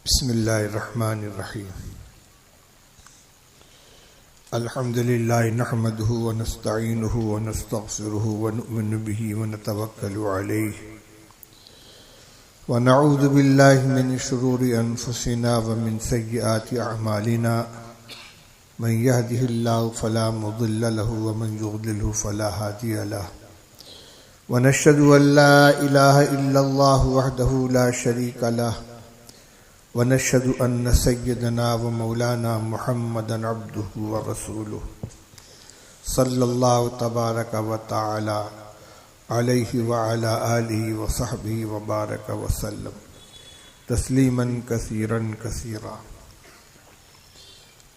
بسم اللہ الرحمن الرحیم الحمد للہ نحمده ونستعینه ونستغفره ونؤمن به ونتوکل علیہ ونعوذ باللہ من شرور انفسنا ومن سیئات اعمالنا من يهده اللہ فلا مضل له ومن يضلل فلا هادی له ونشهد ان لا الہ الا اللہ وحدہ لا شریک له ونشهد أن سيدنا ومولانا محمدا عبده ورسوله صلى الله تبارك وتعالى عليه وعلى آله وصحبه وبارك وسلم تسليما كثيرا كثيرا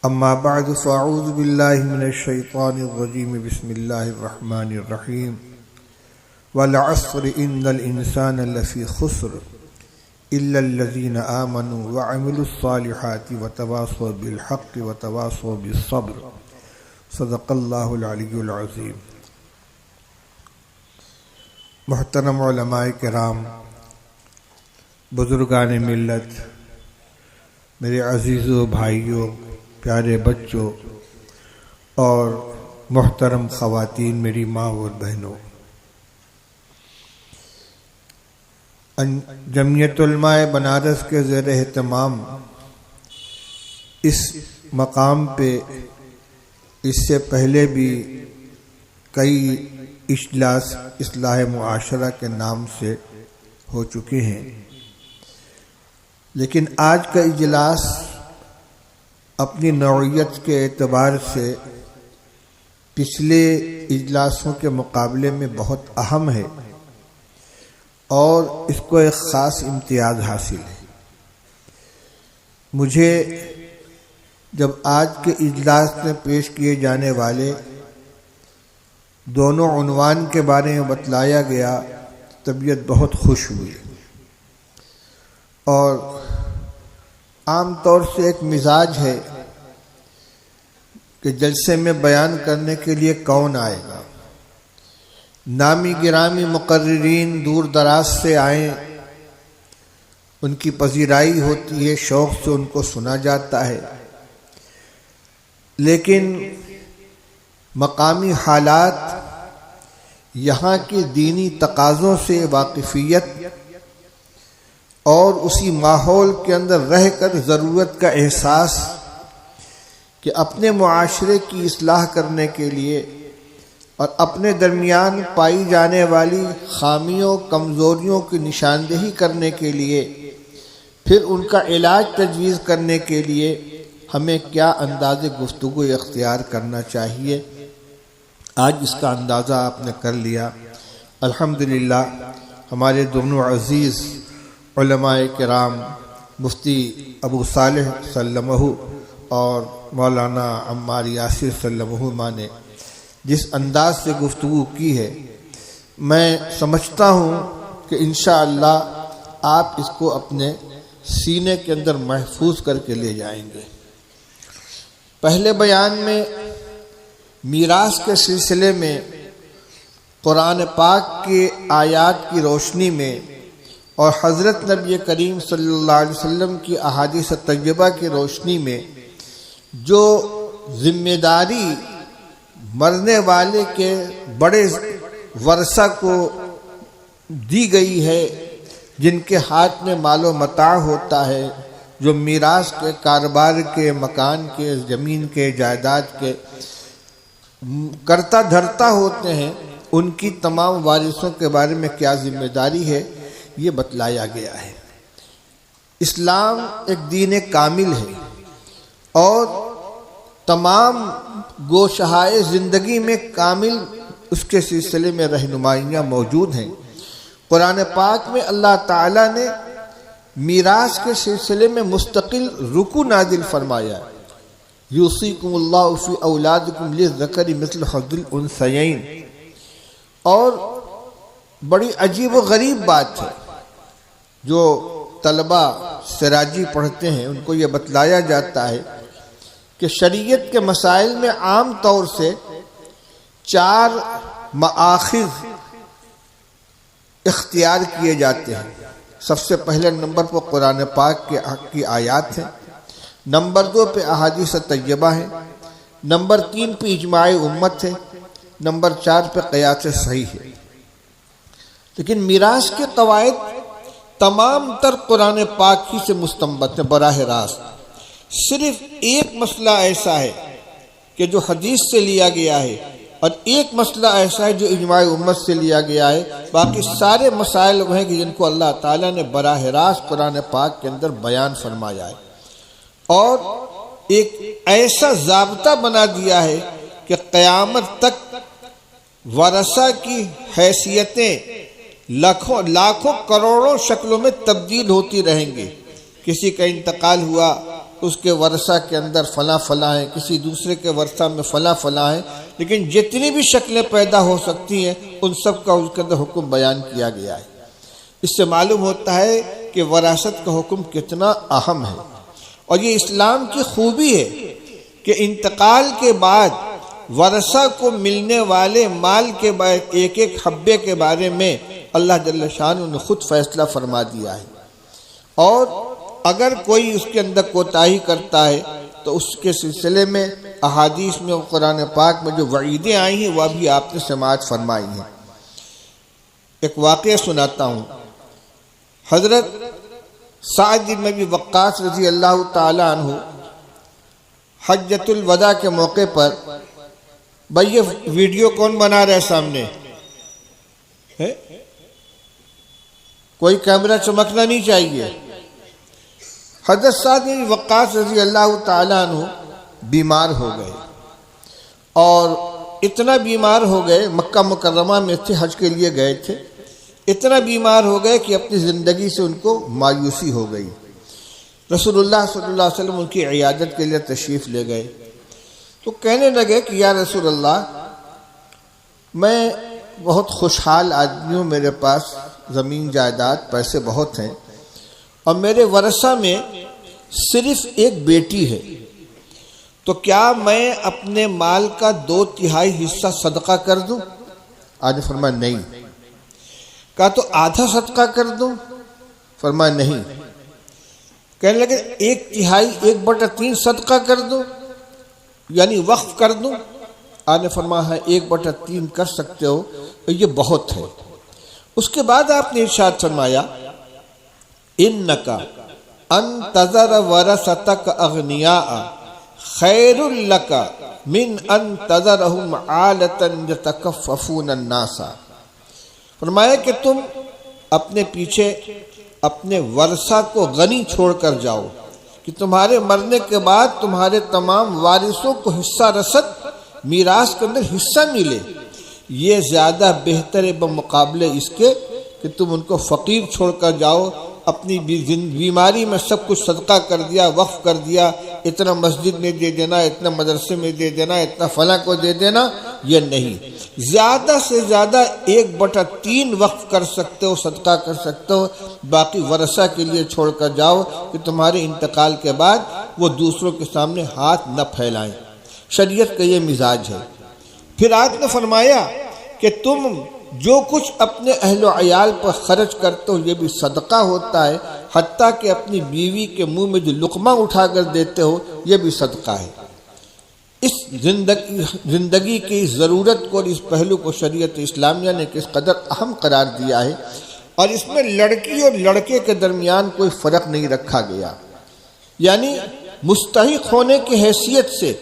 أما بعد فأعوذ بالله من الشيطان الرجيم بسم الله الرحمن الرحيم والعصر إن الإنسان لفي خسر إلا الذين آمنوا وعملوا الصالحات وتواصوا بالحق وتواصوا بالصبر صدق اللہ العلی العظیم۔ محترم علماء کرام، بزرگان ملت، میرے عزیزوں، بھائیوں، پیارے بچوں اور محترم خواتین، میری ماں اور بہنوں، جمعیت علماء بنارس کے زیر اہتمام اس مقام پہ اس سے پہلے بھی کئی اجلاس اصلاح معاشرہ کے نام سے ہو چکے ہیں، لیکن آج کا اجلاس اپنی نوعیت کے اعتبار سے پچھلے اجلاسوں کے مقابلے میں بہت اہم ہے اور اس کو ایک خاص امتیاز حاصل ہے۔ مجھے جب آج کے اجلاس میں پیش کیے جانے والے دونوں عنوان کے بارے میں بتلایا گیا، طبیعت بہت خوش ہوئی، اور عام طور سے ایک مزاج ہے کہ جلسے میں بیان کرنے کے لیے کون آئے گا، نامی گرامی مقررین دور دراز سے آئیں، ان کی پذیرائی ہوتی ہے، شوق سے ان کو سنا جاتا ہے، لیکن مقامی حالات، یہاں کے دینی تقاضوں سے واقفیت اور اسی ماحول کے اندر رہ کر ضرورت کا احساس کہ اپنے معاشرے کی اصلاح کرنے کے لیے اور اپنے درمیان پائی جانے والی خامیوں، کمزوریوں کی نشاندہی کرنے کے لیے، پھر ان کا علاج تجویز کرنے کے لیے ہمیں کیا انداز گفتگو اختیار کرنا چاہیے، آج اس کا اندازہ آپ نے کر لیا۔ الحمدللہ ہمارے دونوں عزیز علماء کرام مفتی ابو صالح سلمہ اور مولانا عمار یاسر سلمہ نے جس انداز سے گفتگو کی ہے، میں سمجھتا ہوں کہ انشاءاللہ آپ اس کو اپنے سینے کے اندر محفوظ کر کے لے جائیں گے۔ پہلے بیان میں میراث کے سلسلے میں قرآن پاک کے آیات کی روشنی میں اور حضرت نبی کریم صلی اللہ علیہ وسلم کی احادیث طیبہ کی روشنی میں جو ذمہ داری مرنے والے کے بڑے ورثہ کو دی گئی ہے، جن کے ہاتھ میں مال و متاع ہوتا ہے، جو میراث کے، کاروبار کے، مکان کے، زمین کے، جائیداد کے کرتا دھرتا ہوتے ہیں، ان کی تمام وارثوں کے بارے میں کیا ذمہ داری ہے، یہ بتلایا گیا ہے۔ اسلام ایک دین کامل ہے اور تمام گوشہائے زندگی میں کامل اس کے سلسلے میں رہنمائیاں موجود ہیں۔ قرآن پاک میں اللہ تعالیٰ نے میراث کے سلسلے میں مستقل رکوع نازل فرمایا، یوصیکم اللہ فی اولادکم للذکر مثل حظ الانثیین، اور بڑی عجیب و غریب بات ہے، جو طلبہ سراجی پڑھتے ہیں ان کو یہ بتلایا جاتا ہے کہ شریعت کے مسائل میں عام طور سے 4 مآخذ اختیار کیے جاتے ہیں۔ سب سے پہلے نمبر پر قرآن پاک کی آیات ہیں، نمبر 2 پہ احادیث طیبہ ہیں، نمبر 3 پہ اجماع امت ہے، نمبر 4 پہ قیاس صحیح ہے۔ لیکن میراث کے قواعد تمام تر قرآن پاک ہی سے مستنبط ہیں براہ راست۔ صرف ایک مسئلہ ایسا ہے کہ جو حدیث سے لیا گیا ہے، اور ایک مسئلہ ایسا ہے جو اجماع امت سے لیا گیا ہے، باقی سارے مسائل وہ ہیں کہ جن کو اللہ تعالیٰ نے براہ راست قرآن پاک کے اندر بیان فرمایا ہے، اور ایک ایسا ضابطہ بنا دیا ہے کہ قیامت تک ورثہ کی حیثیتیں لاکھوں کروڑوں شکلوں میں تبدیل ہوتی رہیں گی۔ کسی کا انتقال ہوا، اس کے ورثہ کے اندر فلاں فلاں ہیں، کسی دوسرے کے ورثہ میں فلاں فلاں ہیں، لیکن جتنی بھی شکلیں پیدا ہو سکتی ہیں ان سب کا اس کے اندر حکم بیان کیا گیا ہے۔ اس سے معلوم ہوتا ہے کہ وراثت کا حکم کتنا اہم ہے، اور یہ اسلام کی خوبی ہے کہ انتقال کے بعد ورثہ کو ملنے والے مال کے ایک ایک حبے کے بارے میں اللہ جل شانہ نے خود فیصلہ فرما دیا ہے، اور اگر کوئی اس کے اندر کوتاہی کرتا ہے تو اس کے سلسلے میں احادیث میں اور قرآن پاک میں جو وعیدیں آئی ہیں وہ بھی آپ نے سماعت فرمائی ہیں۔ ایک واقعہ سناتا ہوں۔ حضرت سعد بن ابی وقاص رضی اللہ تعالی عنہ حجۃ الوداع کے موقع پر، بھائی یہ ویڈیو کون بنا رہا ہے سامنے؟ کوئی کیمرہ چمکنا نہیں چاہیے۔ حضرت سعد بن وقاص رضی اللہ تعالیٰ عنہ بیمار ہو گئے، اور اتنا بیمار ہو گئے، مکہ مکرمہ میں تھے، حج کے لیے گئے تھے، اتنا بیمار ہو گئے کہ اپنی زندگی سے ان کو مایوسی ہو گئی۔ رسول اللہ صلی اللہ علیہ وسلم ان کی عیادت کے لیے تشریف لے گئے، تو کہنے لگے کہ یا رسول اللہ، میں بہت خوشحال آدمی ہوں، میرے پاس زمین جائیداد پیسے بہت ہیں، اور میرے ورثہ میں صرف ایک بیٹی ہے، تو کیا میں اپنے مال کا 2/3 حصہ صدقہ کر دوں؟ آپ نے فرمایا نہیں۔ کہا تو آدھا صدقہ کر دوں؟ فرمایا نہیں۔ کہنے لگے 1/3 1/3 صدقہ کر دوں، یعنی وقف کر دوں؟ آپ نے فرمایا ہے 1/3 کر سکتے ہو، یہ بہت ہے۔ اس کے بعد آپ نے ارشاد فرمایا انکا ان تذر ورثتک اغنیاء خیر لک من ان تذرہم عالۃ یتکففون الناس۔ فرمایا کہ تم اپنے پیچھے اپنے ورثہ کو غنی چھوڑ کر جاؤ، کہ تمہارے مرنے کے بعد تمہارے تمام وارثوں کو حصہ رسد میراث کے اندر حصہ ملے، یہ زیادہ بہتر ہے بمقابلے اس کے کہ تم ان کو فقیر چھوڑ کر جاؤ، اپنی بیماری میں سب کچھ صدقہ کر دیا، وقف کر دیا، اتنا مسجد میں دے دینا، اتنا مدرسے میں دے دینا، اتنا فلاں کو دے دینا، یہ نہیں۔ زیادہ سے زیادہ 1/3 وقف کر سکتے ہو، صدقہ کر سکتے ہو، باقی ورثہ کے لیے چھوڑ کر جاؤ کہ تمہارے انتقال کے بعد وہ دوسروں کے سامنے ہاتھ نہ پھیلائیں۔ شریعت کا یہ مزاج ہے۔ پھر آپ نے فرمایا کہ تم جو کچھ اپنے اہل و عیال پر خرچ کرتے ہو یہ بھی صدقہ ہوتا ہے، حتیٰ کہ اپنی بیوی کے منہ میں جو لقمہ اٹھا کر دیتے ہو یہ بھی صدقہ ہے۔ اس زندگی کی ضرورت کو اور اس پہلو کو شریعت اسلامیہ نے کس قدر اہم قرار دیا ہے، اور اس میں لڑکی اور لڑکے کے درمیان کوئی فرق نہیں رکھا گیا، یعنی مستحق ہونے کی حیثیت سے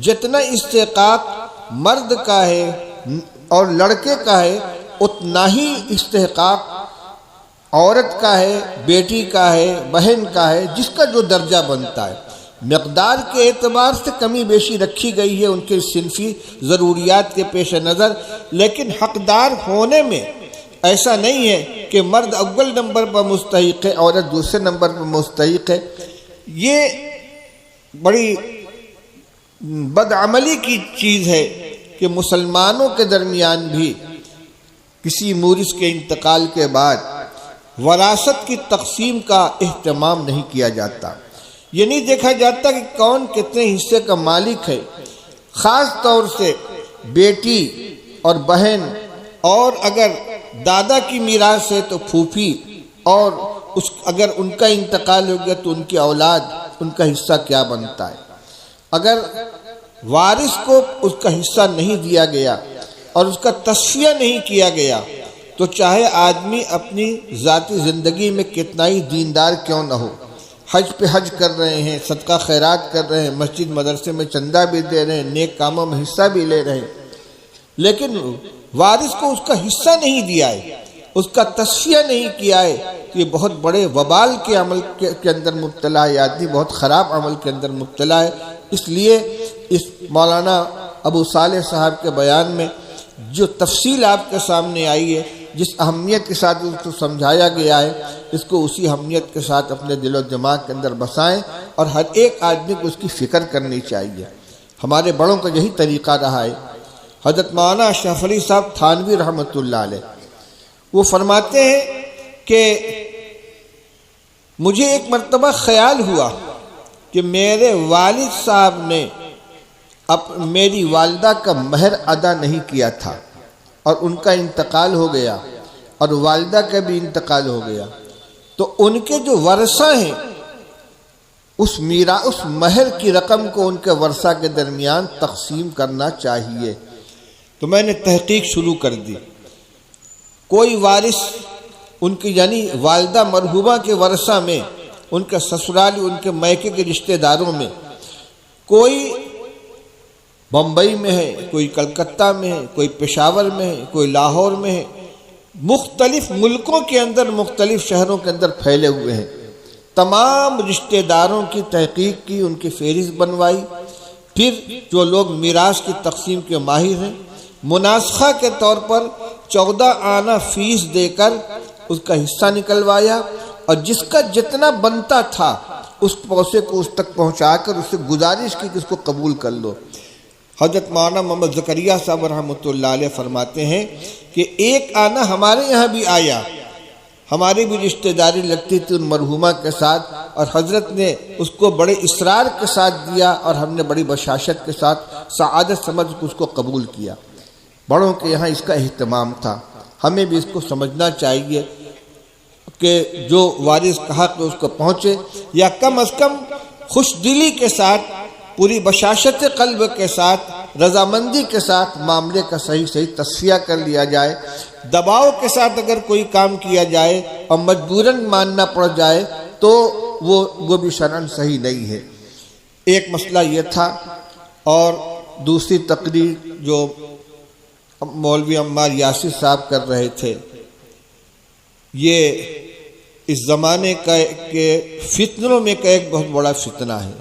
جتنا استحقاق مرد کا ہے اور لڑکے کا ہے اتنا ہی استحقاق عورت کا ہے، بیٹی کا ہے، بہن کا ہے، جس کا جو درجہ بنتا ہے۔ مقدار کے اعتبار سے کمی بیشی رکھی گئی ہے ان کے صنفی ضروریات کے پیش نظر، لیکن حقدار ہونے میں ایسا نہیں ہے کہ مرد اول نمبر پر مستحق ہے، عورت دوسرے نمبر پر مستحق ہے۔ یہ بڑی بدعملی کی چیز ہے کہ مسلمانوں کے درمیان بھی کسی مورث کے انتقال کے بعد وراثت کی تقسیم کا اہتمام نہیں کیا جاتا۔ یہ نہیں دیکھا جاتا کہ کون کتنے حصے کا مالک ہے، خاص طور سے بیٹی اور بہن، اور اگر دادا کی میراث ہے تو پھوپھی، اور اگر ان کا انتقال ہو گیا تو ان کی اولاد، ان کا حصہ کیا بنتا ہے؟ اگر وارث کو اس کا حصہ نہیں دیا گیا اور اس کا تصفیہ نہیں کیا گیا تو چاہے آدمی اپنی ذاتی زندگی میں کتنا ہی دیندار کیوں نہ ہو، حج پہ حج کر رہے ہیں، صدقہ خیرات کر رہے ہیں، مسجد مدرسے میں چندہ بھی دے رہے ہیں، نیک کاموں میں حصہ بھی لے رہے ہیں، لیکن وارث کو اس کا حصہ نہیں دیا ہے، اس کا تصفیہ نہیں کیا ہے، تو یہ بہت بڑے وبال کے عمل کے اندر مبتلا ہے، آدمی بہت خراب عمل کے اندر مبتلا ہے۔ اس لیے اس مولانا ابو صالح صاحب کے بیان میں جو تفصیل آپ کے سامنے آئی ہے، جس اہمیت کے ساتھ اس کو سمجھایا گیا ہے، اس کو اسی اہمیت کے ساتھ اپنے دل و دماغ کے اندر بسائیں، اور ہر ایک آدمی کو اس کی فکر کرنی چاہیے۔ ہمارے بڑوں کا یہی طریقہ رہا ہے۔ حضرت مولانا اشرف علی صاحب تھانوی رحمۃ اللہ علیہ وہ فرماتے ہیں کہ مجھے ایک مرتبہ خیال ہوا کہ میرے والد صاحب نے میری والدہ کا مہر ادا نہیں کیا تھا، اور ان کا انتقال ہو گیا، اور والدہ کا بھی انتقال ہو گیا، تو ان کے جو ورثہ ہیں اس مہر کی رقم کو ان کے ورثہ کے درمیان تقسیم کرنا چاہیے۔ تو میں نے تحقیق شروع کر دی۔ کوئی وارث ان کی یعنی والدہ مرحومہ کے ورثہ میں، ان کے سسرالی، ان کے میکے کے رشتہ داروں میں کوئی بمبئی میں ہے، کوئی کلکتہ میں ہے، کوئی پشاور میں ہے، کوئی لاہور میں ہے، مختلف ملکوں کے اندر، مختلف شہروں کے اندر پھیلے ہوئے ہیں۔ تمام رشتہ داروں کی تحقیق کی، ان کی فہرست بنوائی، پھر جو لوگ میراث کی تقسیم کے ماہر ہیں مناسخہ کے طور پر 14 آنا فیس دے کر اس کا حصہ نکلوایا، اور جس کا جتنا بنتا تھا اس پیسے کو اس تک پہنچا کر اس سے گزارش کی کہ اس کو قبول کر لو۔ حضرت مولانا محمد زکریا صاحب رحمۃ اللہ علیہ فرماتے ہیں کہ ایک آنا ہمارے یہاں بھی آیا، ہماری بھی رشتہ داری لگتی تھی ان مرحومہ کے ساتھ، اور حضرت نے اس کو بڑے اصرار کے ساتھ دیا، اور ہم نے بڑی بشاشت کے ساتھ سعادت سمجھ کے اس کو قبول کیا۔ بڑوں کے یہاں اس کا اہتمام تھا۔ ہمیں بھی اس کو سمجھنا چاہیے کہ جو وارث کا حق اس کو پہنچے، یا کم از کم خوش دلی کے ساتھ، پوری بشاشت قلب کے ساتھ، رضامندی کے ساتھ معاملے کا صحیح تصفیہ کر لیا جائے۔ دباؤ کے ساتھ اگر کوئی کام کیا جائے اور مجبوراً ماننا پڑ جائے تو وہ بھی شرعاً صحیح نہیں ہے۔ ایک مسئلہ یہ تھا، اور دوسری تقریر جو مولوی عمار یاسر صاحب کر رہے تھے، یہ اس زمانے کے فتنوں میں کا ایک بہت بڑا فتنہ ہے۔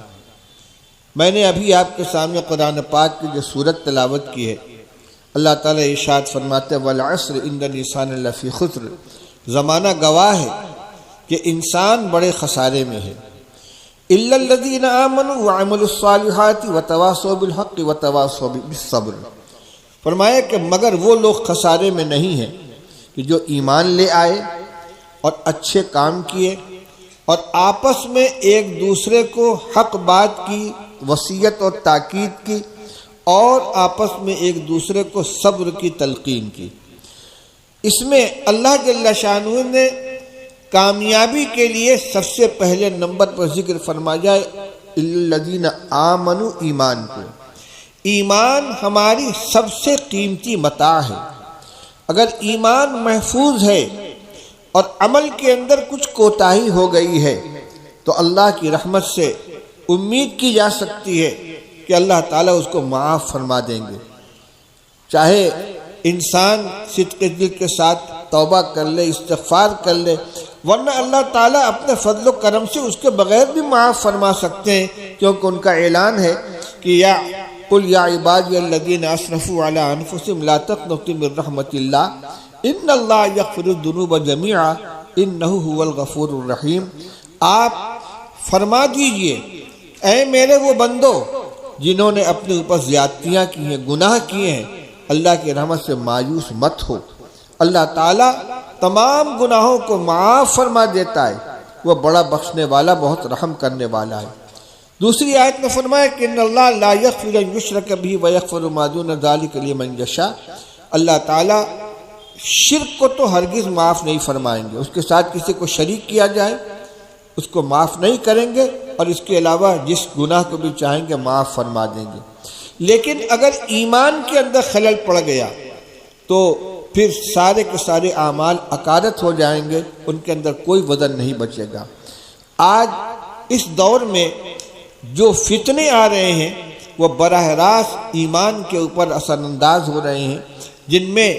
میں نے ابھی آپ کے سامنے قرآن پاک کی جو سورت تلاوت کی ہے، اللہ تعالیٰ ارشاد فرماتے ہیں وَالْعَصْرِ إِنَّ الْإِنسَانَ لَفِي خُسْرٍ، زمانہ گواہ ہے کہ انسان بڑے خسارے میں ہے۔ إِلَّا الَّذِينَ آمَنُوا وَعَمِلُوا الصَّالِحَاتِ وَتَوَاصَوْا بِالْحَقِّ وَتَوَاصَوْا بِالصَّبْرِ، فرمایا کہ مگر وہ لوگ خسارے میں نہیں ہیں کہ جو ایمان لے آئے اور اچھے کام کیے، اور آپس میں ایک دوسرے کو حق بات کی وصیت اور تاکید کی، اور آپس میں ایک دوسرے کو صبر کی تلقین کی۔ اس میں اللہ جل شانہ نے کامیابی کے لیے سب سے پہلے نمبر پر ذکر فرمایا الذین آمنوا، ایمان کو۔ ایمان ہماری سب سے قیمتی متاع ہے۔ اگر ایمان محفوظ ہے اور عمل کے اندر کچھ کوتاہی ہو گئی ہے تو اللہ کی رحمت سے امید کی جا سکتی ہے کہ اللہ تعالیٰ اس کو معاف فرما دیں گے۔ چاہے انسان صدق دل کے ساتھ توبہ کر لے، استغفار کر لے، ورنہ اللہ تعالیٰ اپنے فضل و کرم سے اس کے بغیر بھی معاف فرما سکتے ہیں، کیونکہ ان کا اعلان ہے کہ قل یا عبادی الذین اسرفوا علی انفسہم لا تقنطوا من رحمت اللہ ان اللہ یغفر الذنوب جميعا انہ هو الغفور الرحیم۔ آپ فرما دیجئے اے میرے وہ بندو جنہوں نے اپنے اوپر زیادتیاں کی ہیں، گناہ کیے ہیں، اللہ کی رحمت سے مایوس مت ہو۔ اللہ تعالیٰ تمام گناہوں کو معاف فرما دیتا ہے، وہ بڑا بخشنے والا، بہت رحم کرنے والا ہے۔ دوسری آیت میں فرمایا کہ ان اللہ لا یغفر ان یشرک بہ ویغفر ما دون ذلک لمن یشاء، اللہ تعالیٰ شرک کو تو ہرگز معاف نہیں فرمائیں گے، اس کے ساتھ کسی کو شریک کیا جائے اس کو معاف نہیں کریں گے، اور اس کے علاوہ جس گناہ کو بھی چاہیں گے معاف فرما دیں گے۔ لیکن اگر ایمان کے اندر خلل پڑ گیا تو پھر سارے کے سارے اعمال اکارت ہو جائیں گے، ان کے اندر کوئی وزن نہیں بچے گا۔ آج اس دور میں جو فتنے آ رہے ہیں وہ براہ راست ایمان کے اوپر اثر انداز ہو رہے ہیں، جن میں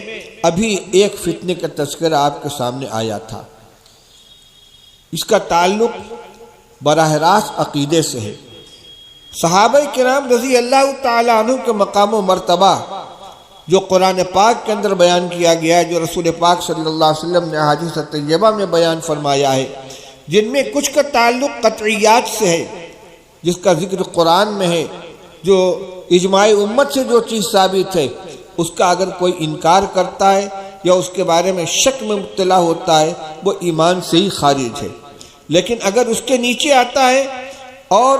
ابھی ایک فتنے کا تذکرہ آپ کے سامنے آیا تھا۔ اس کا تعلق براہ راست عقیدے سے ہے۔ صحابہ کرام رضی اللہ تعالی عنہ کے مقام و مرتبہ جو قرآن پاک کے اندر بیان کیا گیا ہے، جو رسول پاک صلی اللہ علیہ وسلم نے احادیث طیبہ میں بیان فرمایا ہے، جن میں کچھ کا تعلق قطعیات سے ہے، جس کا ذکر قرآن میں ہے، جو اجماع امت سے جو چیز ثابت ہے اس کا اگر کوئی انکار کرتا ہے یا اس کے بارے میں شک میں مبتلا ہوتا ہے وہ ایمان سے ہی خارج ہے۔ لیکن اگر اس کے نیچے آتا ہے اور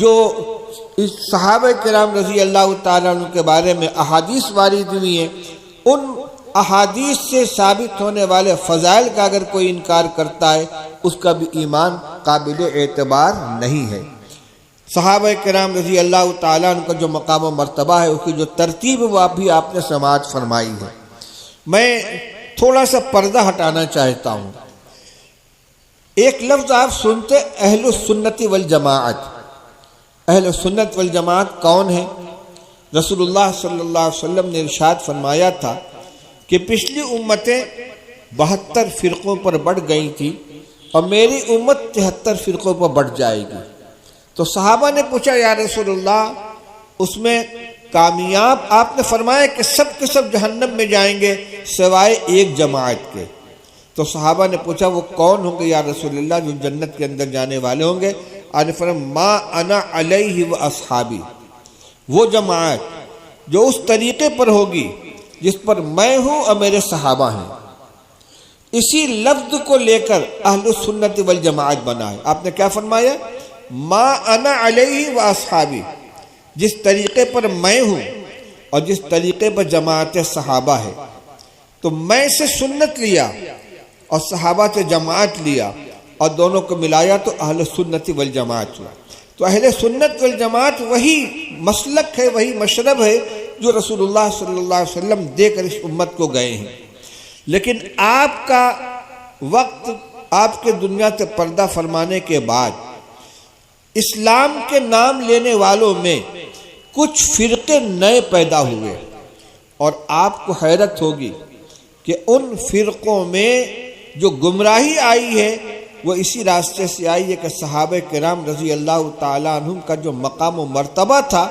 جو اس صحابہ کرام رضی اللہ تعالیٰ عنہ کے بارے میں احادیث وارد ہوئی ہیں، ان احادیث سے ثابت ہونے والے فضائل کا اگر کوئی انکار کرتا ہے اس کا بھی ایمان قابل اعتبار نہیں ہے۔ صحابہ کرام رضی اللہ تعالیٰ عنہ کا جو مقام و مرتبہ ہے، اس کی جو ترتیب وہ بھی آپ نے سماعت فرمائی ہے۔ میں تھوڑا سا پردہ ہٹانا چاہتا ہوں۔ ایک لفظ آپ سنتے اہل السنت والجماعت۔ اہل السنت والجماعت کون ہیں؟ رسول اللہ صلی اللہ علیہ وسلم نے ارشاد فرمایا تھا کہ پچھلی امتیں 72 فرقوں پر بڑھ گئی تھی اور میری امت 73 فرقوں پر بڑھ جائے گی۔ تو صحابہ نے پوچھا یا رسول اللہ اس میں کامیاب، آپ نے فرمایا کہ سب کے سب جہنم میں جائیں گے سوائے ایک جماعت کے۔ تو صحابہ نے پوچھا وہ کون ہوں گے یا رسول اللہ جو جنت کے اندر جانے والے ہوں گے؟ آپ نے فرمایا ما انا علیہ و اصحابی، وہ جماعت جو اس طریقے پر ہوگی جس پر میں ہوں اور میرے صحابہ ہیں۔ اسی لفظ کو لے کر اہل السنت والجماعت بنا ہے۔ آپ نے کیا فرمایا؟ ما انا علیہ و اصحابی، جس طریقے پر میں ہوں اور جس طریقے پر جماعت صحابہ ہے۔ تو میں سے سنت لیا اور صحابہ سے جماعت لیا اور دونوں کو ملایا تو اہل سنت والجماعت ہوا۔ تو اہل سنت والجماعت وہی مسلک ہے، وہی مشرب ہے جو رسول اللہ صلی اللہ علیہ وسلم دے کر اس امت کو گئے ہیں۔ لیکن آپ کا وقت، آپ کے دنیا سے پردہ فرمانے کے بعد اسلام کے نام لینے والوں میں کچھ فرقے نئے پیدا ہوئے، اور آپ کو حیرت ہوگی کہ ان فرقوں میں جو گمراہی آئی ہے وہ اسی راستے سے آئی ہے کہ صحابہ کرام رضی اللہ تعالیٰ عنہم کا جو مقام و مرتبہ تھا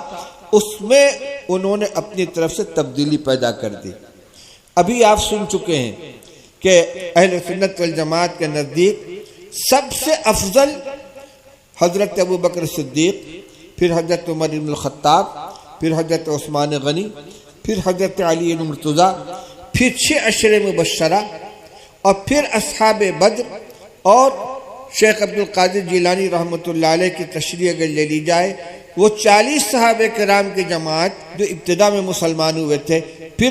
اس میں انہوں نے اپنی طرف سے تبدیلی پیدا کر دی۔ ابھی آپ سن چکے ہیں کہ اہل سنت والجماعت کے نزدیک سب سے افضل حضرت ابو بکر صدیق، پھر حضرت عمر بن الخطاب، پھر حضرت عثمان غنی، پھر حضرت علی بن مرتضیٰ، پھر 6 عشرے مبشرہ، اور پھر اصحاب بدر، اور شیخ عبد القادر جیلانی رحمۃ اللہ علیہ کی تشریح اگر لے لی جائے وہ 40 صحابہ کرام کی جماعت جو ابتدا میں مسلمان ہوئے تھے، پھر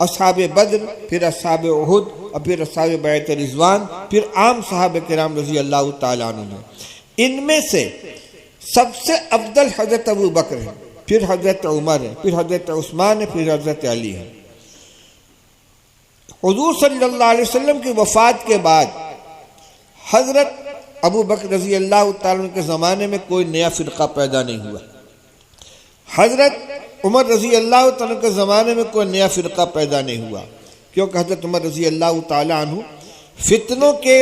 اصحاب بدر، پھر اصحاب احد، اور پھر اصحاب بیعت رضوان، پھر عام صحابہ کرام رضی اللہ تعالیٰ عنہ۔ ان میں سے سب سے افضل حضرت ابو بکر ہے، پھر حضرت عمر ہے، پھر حضرت عثمان ہے، پھر حضرت علی ہے۔ حضور صلی اللہ علیہ وسلم کی وفات کے بعد حضرت ابو بکر رضی اللہ تعالیٰ عنہ کے زمانے میں کوئی نیا فرقہ پیدا نہیں ہوا، حضرت عمر رضی اللہ تعالیٰ عنہ کے زمانے میں کوئی نیا فرقہ پیدا نہیں ہوا، کیونکہ حضرت عمر رضی اللہ تعالیٰ عنہ فتنوں کے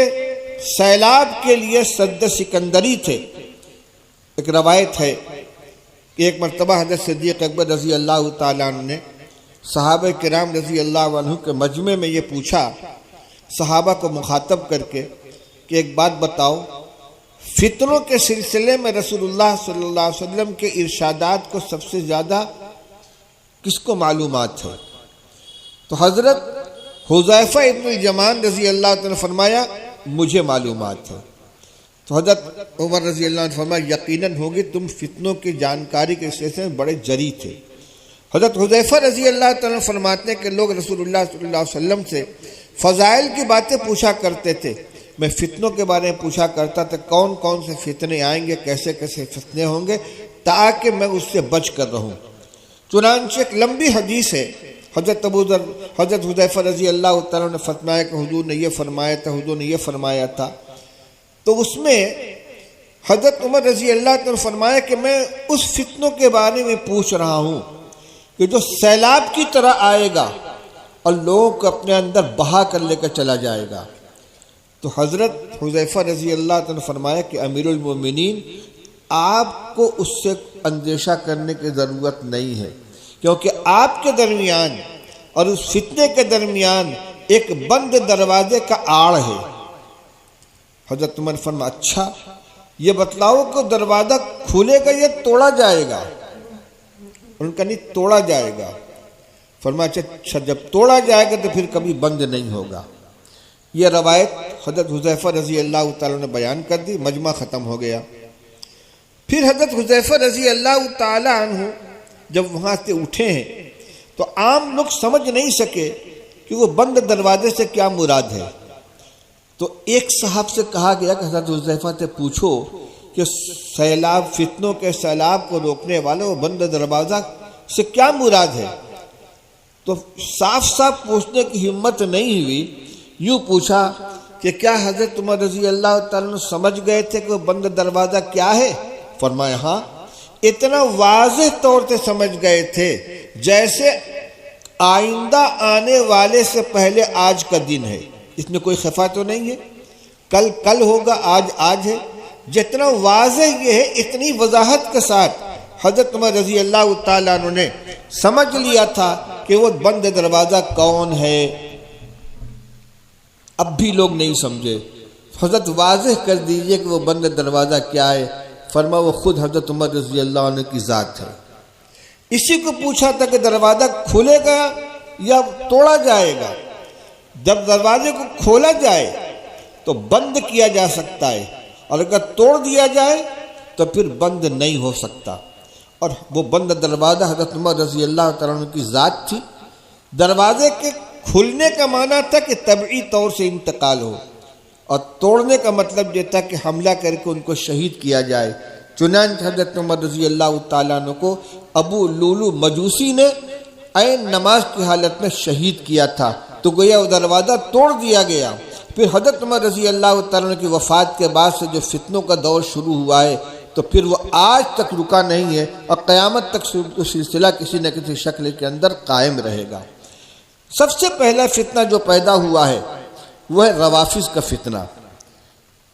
سیلاب کے لیے سد سکندری تھے۔ ایک روایت ہے کہ ایک مرتبہ حضرت صدیق اکبر رضی اللہ تعالیٰ عنہ نے صحابہ کرام رضی اللہ عنہ کے مجمع میں یہ پوچھا صحابہ کو مخاطب کر کے کہ ایک بات بتاؤ، فتنوں کے سلسلے میں رسول اللہ صلی اللہ علیہ وسلم کے ارشادات کو سب سے زیادہ کس کو معلومات ہے؟ تو حضرت حذیفہ ابن الجمان رضی اللہ عنہ نے فرمایا مجھے معلومات ہے۔ تو حضرت عمر رضی اللہ عنہ نے فرمایا یقیناً ہوگی، تم فتنوں کی جانکاری کے سلسلے میں بڑے جری تھے۔ حضرت حذیفہ رضی اللہ تعالیٰ فرماتے ہیں کہ لوگ رسول اللہ صلی اللہ علیہ وسلم سے فضائل کی باتیں پوچھا کرتے تھے، میں فتنوں کے بارے میں پوچھا کرتا تھا، کون کون سے فتنے آئیں گے، کیسے کیسے فتنے ہوں گے، تاکہ میں اس سے بچ کر رہوں۔ چنانچہ ایک لمبی حدیث ہے، حضرت حذیفہ رضی اللہ تعالیٰ نے فرمایا کہ حضور نے یہ فرمایا تھا، حضور نے یہ فرمایا تھا، تو اس میں حضرت عمر رضی اللہ تعالیٰ نے فرمایا کہ میں اس فتنوں کے بارے میں پوچھ رہا ہوں کہ جو سیلاب کی طرح آئے گا اور لوگوں کو اپنے اندر بہا کر لے کر چلا جائے گا۔ تو حضرت حذیفہ رضی اللہ تعالیٰ نے فرمایا کہ امیر المومنین، آپ کو اس سے اندیشہ کرنے کی ضرورت نہیں ہے، کیونکہ آپ کے درمیان اور اس فتنے کے درمیان ایک بند دروازے کا آڑ ہے۔ حضرت عمر فرمایا اچھا یہ بتلاؤ کہ دروازہ کھولے گا یا توڑا جائے گا؟ ان کا نہیں، توڑا جائے گا۔ فرمایا اچھا جب توڑا جائے گا تو پھر کبھی بند نہیں ہوگا۔ یہ روایت حضرت حذیفہ رضی اللہ تعالیٰ نے بیان کر دی، مجمع ختم ہو گیا۔ پھر حضرت حذیفہ رضی اللہ تعالیٰ عنہ جب وہاں سے اٹھے ہیں تو عام لوگ سمجھ نہیں سکے کہ وہ بند دروازے سے کیا مراد ہے۔ تو ایک صاحب سے کہا گیا کہ حضرت حذیفہ سے پوچھو کہ سیلاب، فتنوں کے سیلاب کو روکنے والے وہ بند دروازہ سے کیا مراد ہے؟ تو صاف صاف پوچھنے کی ہمت نہیں ہوئی، یوں پوچھا کہ کیا حضرت عمر رضی اللہ تعالیٰ نے سمجھ گئے تھے کہ وہ بند دروازہ کیا ہے؟ فرمایا ہاں، اتنا واضح طور سے سمجھ گئے تھے جیسے آئندہ آنے والے سے پہلے آج کا دن ہے، اس میں کوئی خفا تو نہیں ہے، کل ہوگا، آج ہے۔ جتنا واضح یہ ہے اتنی وضاحت کے ساتھ حضرت عمر رضی اللہ تعالیٰ عنہ نے سمجھ لیا تھا کہ وہ بند دروازہ کون ہے۔ اب بھی لوگ نہیں سمجھے، حضرت واضح کر دیجئے کہ وہ بند دروازہ کیا ہے۔ فرمایا وہ خود حضرت عمر رضی اللہ عنہ کی ذات ہے۔ اسی کو پوچھا تھا کہ دروازہ کھولے گا یا توڑا جائے گا؟ جب دروازے کو کھولا جائے تو بند کیا جا سکتا ہے، اور اگر توڑ دیا جائے تو پھر بند نہیں ہو سکتا۔ اور وہ بند دروازہ حضرت عمر رضی اللہ تعالیٰ عنہ کی ذات تھی۔ دروازے کے کھلنے کا معنی تھا کہ طبعی طور سے انتقال ہو، اور توڑنے کا مطلب یہ تھا کہ حملہ کر کے ان کو شہید کیا جائے۔ چنانچہ حضرت عمر رضی اللہ تعالیٰ عنہ کو ابو لولو مجوسی نے عین نماز کی حالت میں شہید کیا تھا، تو گویا وہ دروازہ توڑ دیا گیا۔ پھر حضرت عمر رضی اللہ تعالیٰ عنہ کی وفات کے بعد سے جو فتنوں کا دور شروع ہوا ہے تو پھر وہ آج تک رکا نہیں ہے، اور قیامت تک سلسلہ کسی نہ کسی شکل کے اندر قائم رہے گا۔ سب سے پہلا فتنہ جو پیدا ہوا ہے وہ ہے روافض کا فتنہ،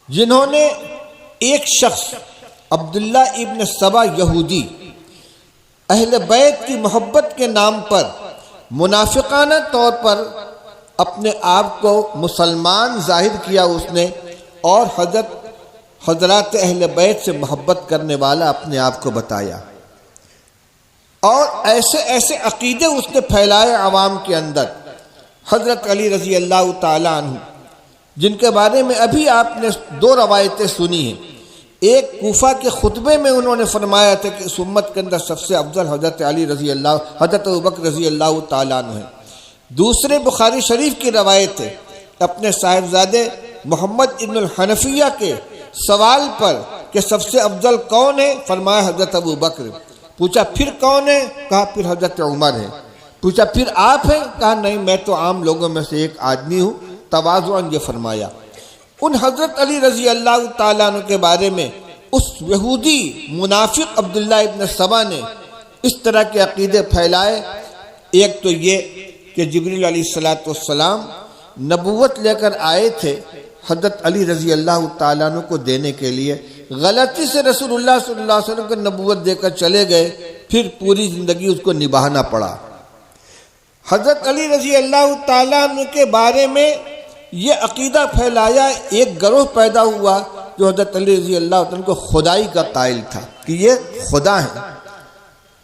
جنہوں نے ایک شخص عبداللہ ابن سبا یہودی اہل بیت کی محبت کے نام پر منافقانہ طور پر اپنے آپ کو مسلمان ظاہر کیا اس نے، اور حضرات اہل بیت سے محبت کرنے والا اپنے آپ کو بتایا، اور ایسے ایسے عقیدے اس نے پھیلائے عوام کے اندر۔ حضرت علی رضی اللہ تعالیٰ عنہ، جن کے بارے میں ابھی آپ نے دو روایتیں سنی ہیں، ایک کوفہ کے خطبے میں انہوں نے فرمایا تھا کہ اس امت کے اندر سب سے افضل حضرت ابوبکر رضی اللہ تعالیٰ عنہ ہے۔ دوسرے بخاری شریف کی روایت ہے، اپنے صاحبزادے محمد ابن الحنفیہ کے سوال پر کہ سب سے افضل کون ہے، فرمایا حضرت ابوبکر۔ پوچھا پھر کون ہے؟ کہا پھر حضرت عمر ہے۔ پوچھا پھر آپ ہیں؟ کہا نہیں، میں تو عام لوگوں میں سے ایک آدمی ہوں، تواضعاً یہ فرمایا۔ ان حضرت علی رضی اللہ تعالیٰ عنہ کے بارے میں اس یہودی منافق عبداللہ ابن سبا نے اس طرح کے عقیدے پھیلائے۔ ایک تو یہ کہ جبریل علیہ السلام نبوت لے کر آئے تھے حضرت علی رضی اللہ تعالیٰ عنہ کو دینے کے لیے، غلطی سے رسول اللہ صلی اللہ علیہ وسلم کو نبوت دے کر چلے گئے، پھر پوری زندگی اس کو نبھانا پڑا۔ حضرت علی رضی اللہ تعالیٰ عنہ کے بارے میں یہ عقیدہ پھیلایا، ایک گروہ پیدا ہوا جو حضرت علی رضی اللہ عنہ کو خدائی کا قائل تھا کہ یہ خدا ہے،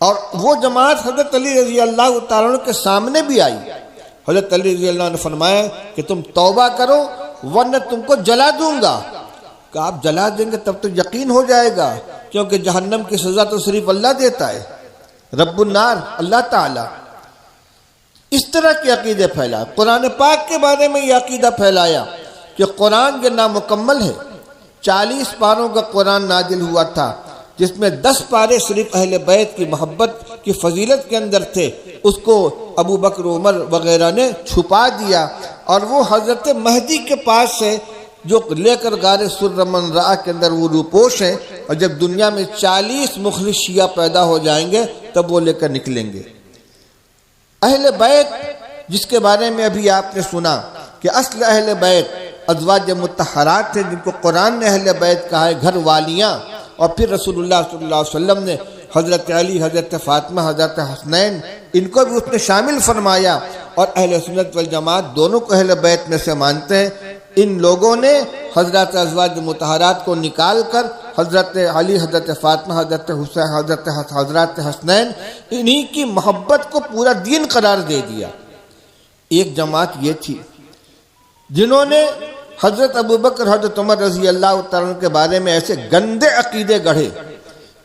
اور وہ جماعت حضرت علی رضی اللہ تعالیٰ عنہ کے سامنے بھی آئی۔ حضرت علی رضی اللہ عنہ نے فرمایا کہ تم توبہ کرو ورنہ تم کو جلا دوں گا۔ کہ آپ جلا دیں گے تب تو یقین ہو جائے گا، کیونکہ جہنم کی سزا تو صرف اللہ دیتا ہے، رب النار اللہ تعالیٰ۔ اس طرح کے عقیدے پھیلایا، قرآن پاک کے بارے میں یہ عقیدہ پھیلایا کہ قرآن یہ نامکمل ہے۔ 40 پاروں کا قرآن نازل ہوا تھا، جس میں 10 پارے صرف اہل بیت کی محبت کی فضیلت کے اندر تھے، اس کو ابو بکر عمر وغیرہ نے چھپا دیا، اور وہ حضرت مہدی کے پاس سے جو لے کر غار سرمن رعا کے اندر وہ روپوش ہیں، اور جب دنیا میں 40 مخلص شیعہ پیدا ہو جائیں گے تب وہ لے کر نکلیں گے۔ اہل بیت جس کے بارے میں ابھی آپ نے سنا کہ اصل اہل بیت ازواج مطہرات ہیں، جن کو قرآن نے اہل بیت کہا ہے، گھر والیاں، اور پھر رسول اللہ صلی اللہ علیہ وسلم نے حضرت علی، حضرت فاطمہ، حضرت حسنین، ان کو بھی اس نے شامل فرمایا، اور اہل سنت والجماعت دونوں کو اہل بیت میں سے مانتے ہیں۔ ان لوگوں نے حضرت ازواج مطہرات کو نکال کر حضرت علی، حضرت فاطمہ، حضرت حسین، حضرت حسنین، انہی کی محبت کو پورا دین قرار دے دیا۔ ایک جماعت یہ تھی جنہوں نے حضرت ابوبکر، حضرت عمر رضی اللہ تعالیٰ عنہ کے بارے میں ایسے گندے عقیدے گڑھے،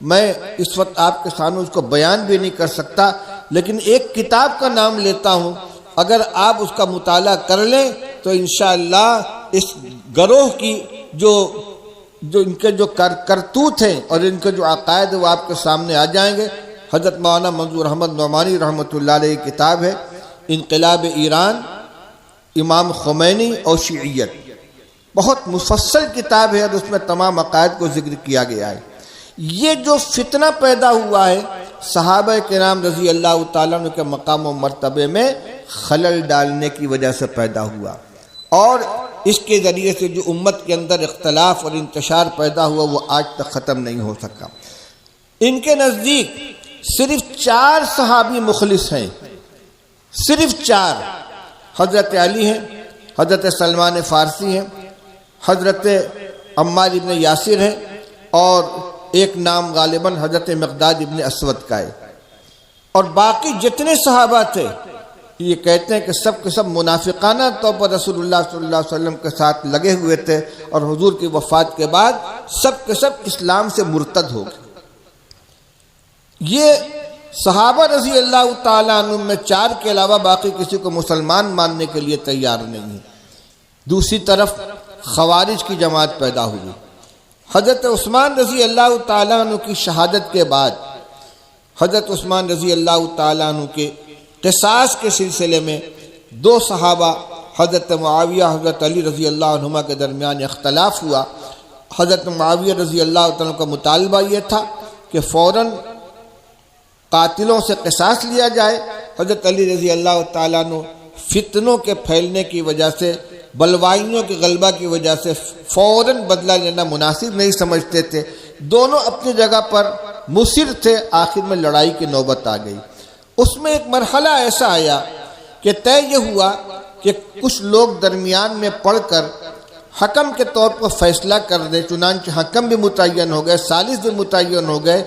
میں اس وقت آپ کے سامنے اس کو بیان بھی نہیں کر سکتا، لیکن ایک کتاب کا نام لیتا ہوں، اگر آپ اس کا مطالعہ کر لیں تو انشاءاللہ اس گروہ کی جو ان کے جو کرتوت ہیں اور ان کے جو عقائد وہ آپ کے سامنے آ جائیں گے۔ حضرت مولانا منظور احمد نعمانی رحمۃ اللہ علیہ کی کتاب ہے انقلاب ایران، امام خمینی اور شیعیت، بہت مفصل کتاب ہے، اور اس میں تمام عقائد کو ذکر کیا گیا ہے۔ یہ جو فتنہ پیدا ہوا ہے صحابہ کرام رضی اللہ تعالیٰ عنہ کے مقام و مرتبے میں خلل ڈالنے کی وجہ سے پیدا ہوا، اور اس کے ذریعے سے جو امت کے اندر اختلاف اور انتشار پیدا ہوا وہ آج تک ختم نہیں ہو سکا۔ ان کے نزدیک صرف 4 صحابی مخلص ہیں، صرف 4، حضرت علی ہیں، حضرت سلمان فارسی ہیں، حضرت عمار ابن یاسر ہیں، اور ایک نام غالباً حضرت مقداد ابن اسود کا ہے، اور باقی جتنے صحابہ تھے یہ کہتے ہیں کہ سب کے سب منافقانہ طور پر رسول اللہ صلی اللہ علیہ وسلم کے ساتھ لگے ہوئے تھے، اور حضور کی وفات کے بعد سب کے سب اسلام سے مرتد ہو گئے۔ یہ صحابہ رضی اللہ تعالیٰ عنہ میں 4 کے علاوہ باقی کسی کو مسلمان ماننے کے لیے تیار نہیں ہے۔ دوسری طرف خوارج کی جماعت پیدا ہوئی۔ حضرت عثمان رضی اللہ تعالیٰ عنہ کی شہادت کے بعد حضرت عثمان رضی اللہ تعالیٰ عنہ کے قصاص کے سلسلے میں 2 صحابہ حضرت معاویہ، حضرت علی رضی اللہ عنہما کے درمیان اختلاف ہوا۔ حضرت معاویہ رضی اللہ تعالیٰ عنہ کا مطالبہ یہ تھا کہ فوراً قاتلوں سے قصاص لیا جائے۔ حضرت علی رضی اللہ تعالیٰ عنہ فتنوں کے پھیلنے کی وجہ سے، بلوائیوں کے غلبہ کی وجہ سے فوراً بدلہ لینا مناسب نہیں سمجھتے تھے۔ دونوں اپنی جگہ پر مصر تھے، آخر میں لڑائی کی نوبت آ گئی۔ اس میں ایک مرحلہ ایسا آیا کہ طے یہ ہوا کہ کچھ لوگ درمیان میں پڑھ کر حکم کے طور پر فیصلہ کر دیں، چنانچہ حکم بھی متعین ہو گئے، ثالث بھی متعین ہو گئے۔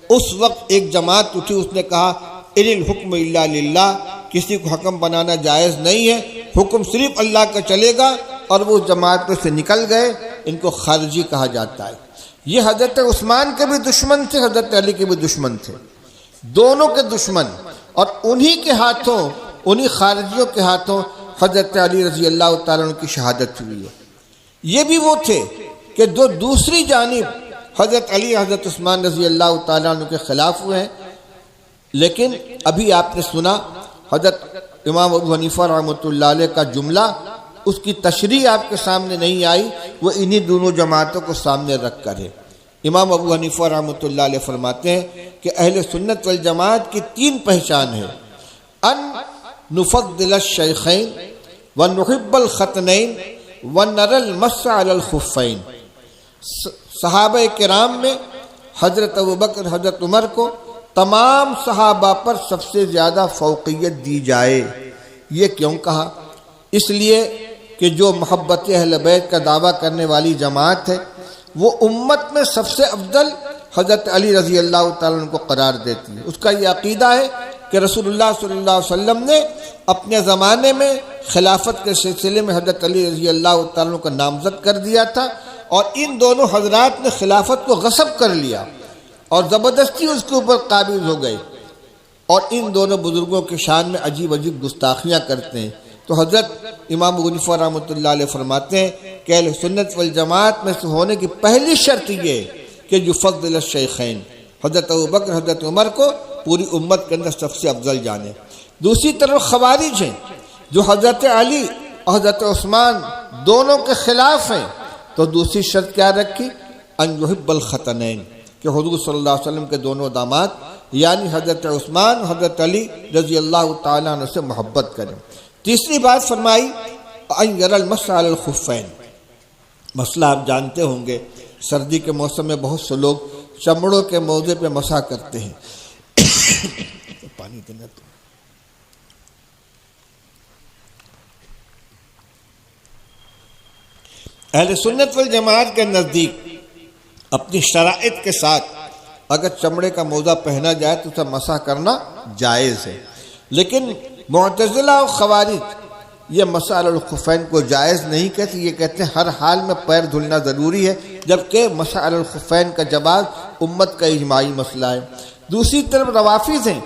اس وقت ایک جماعت اٹھی، اس نے کہا ان الحکم الا للہ، کسی کو حکم بنانا جائز نہیں ہے، حکم صرف اللہ کا چلے گا، اور وہ جماعت میں سے نکل گئے۔ ان کو خارجی کہا جاتا ہے۔ یہ حضرت عثمان کے بھی دشمن تھے، حضرت علی کے بھی دشمن تھے، دونوں کے دشمن، اور انہی کے ہاتھوں، انہی خارجیوں کے ہاتھوں حضرت علی رضی اللہ تعالیٰ عنہ کی شہادت ہوئی ہے۔ یہ بھی وہ تھے کہ جو دوسری جانب حضرت علی، حضرت عثمان رضی اللہ تعالیٰ عنہ کے خلاف ہوئے ہیں۔ لیکن ابھی آپ نے سنا حضرت امام ابو حنیفہ رحمۃ اللہ علیہ کا جملہ، اس کی تشریح آپ کے سامنے نہیں آئی، وہ انہی دونوں جماعتوں کو سامنے رکھ کر ہے۔ امام ابو حنیفہ رحمۃ اللہ علیہ فرماتے ہیں کہ اہل سنت والجماعت کی 3 پہچان ہے: ان نفضل الشیخین ونحب الختنین ونرى المس علی الخفین۔ صحابہ کرام میں حضرت ابوبکر، حضرت عمر کو تمام صحابہ پر سب سے زیادہ فوقیت دی جائے۔ یہ کیوں کہا؟ اس لیے کہ جو محبت اہل بیت کا دعویٰ کرنے والی جماعت ہے وہ امت میں سب سے افضل حضرت علی رضی اللہ تعالیٰ عنہ کو قرار دیتی ہے۔ اس کا یہ عقیدہ ہے کہ رسول اللہ صلی اللہ علیہ وسلم نے اپنے زمانے میں خلافت کے سلسلے میں حضرت علی رضی اللہ تعالیٰ عنہ کو نامزد کر دیا تھا، اور ان دونوں حضرات نے خلافت کو غصب کر لیا اور زبردستی اس کے اوپر قابض ہو گئے۔ اور ان دونوں بزرگوں کے شان میں عجیب عجیب گستاخیاں کرتے ہیں۔ تو حضرت امام ابو حنیفہ رحمۃ اللہ علیہ فرماتے ہیں کہ اہل سنت والجماعت میں سے ہونے کی پہلی شرط یہ ہے کہ یفضل الشیخین، حضرت ابوبکر حضرت عمر کو پوری امت کے اندر سب سے افضل جانے۔ دوسری طرف خوارج ہیں جو حضرت علی اور حضرت عثمان دونوں کے خلاف ہیں، تو دوسری شرط کیا رکھی؟ ان یحب الختنین، کہ حضور صلی اللہ علیہ وسلم کے دونوں داماد یعنی حضرت عثمان اور حضرت علی رضی اللہ تعالیٰ عنہ سے محبت کریں۔ تیسری بات فرمائی ان یری المسح علی الخفین، مسئلہ آپ جانتے ہوں گے، سردی کے موسم میں بہت سے لوگ چمڑوں کے موزے پہ مسح کرتے ہیں۔ پانی دینا تو اہل سنت والجماعت کے نزدیک اپنی شرائط کے ساتھ اگر چمڑے کا موزہ پہنا جائے تو اسے مسح کرنا جائز ہے، لیکن معتزلہ اور خوارج یہ مسح علی الخفین کو جائز نہیں کہتے، یہ کہتے ہیں ہر حال میں پیر دھلنا ضروری ہے، جبکہ مسح علی الخفین کا جواز امت کا اجماعی مسئلہ ہے۔ دوسری طرف روافض ہیں،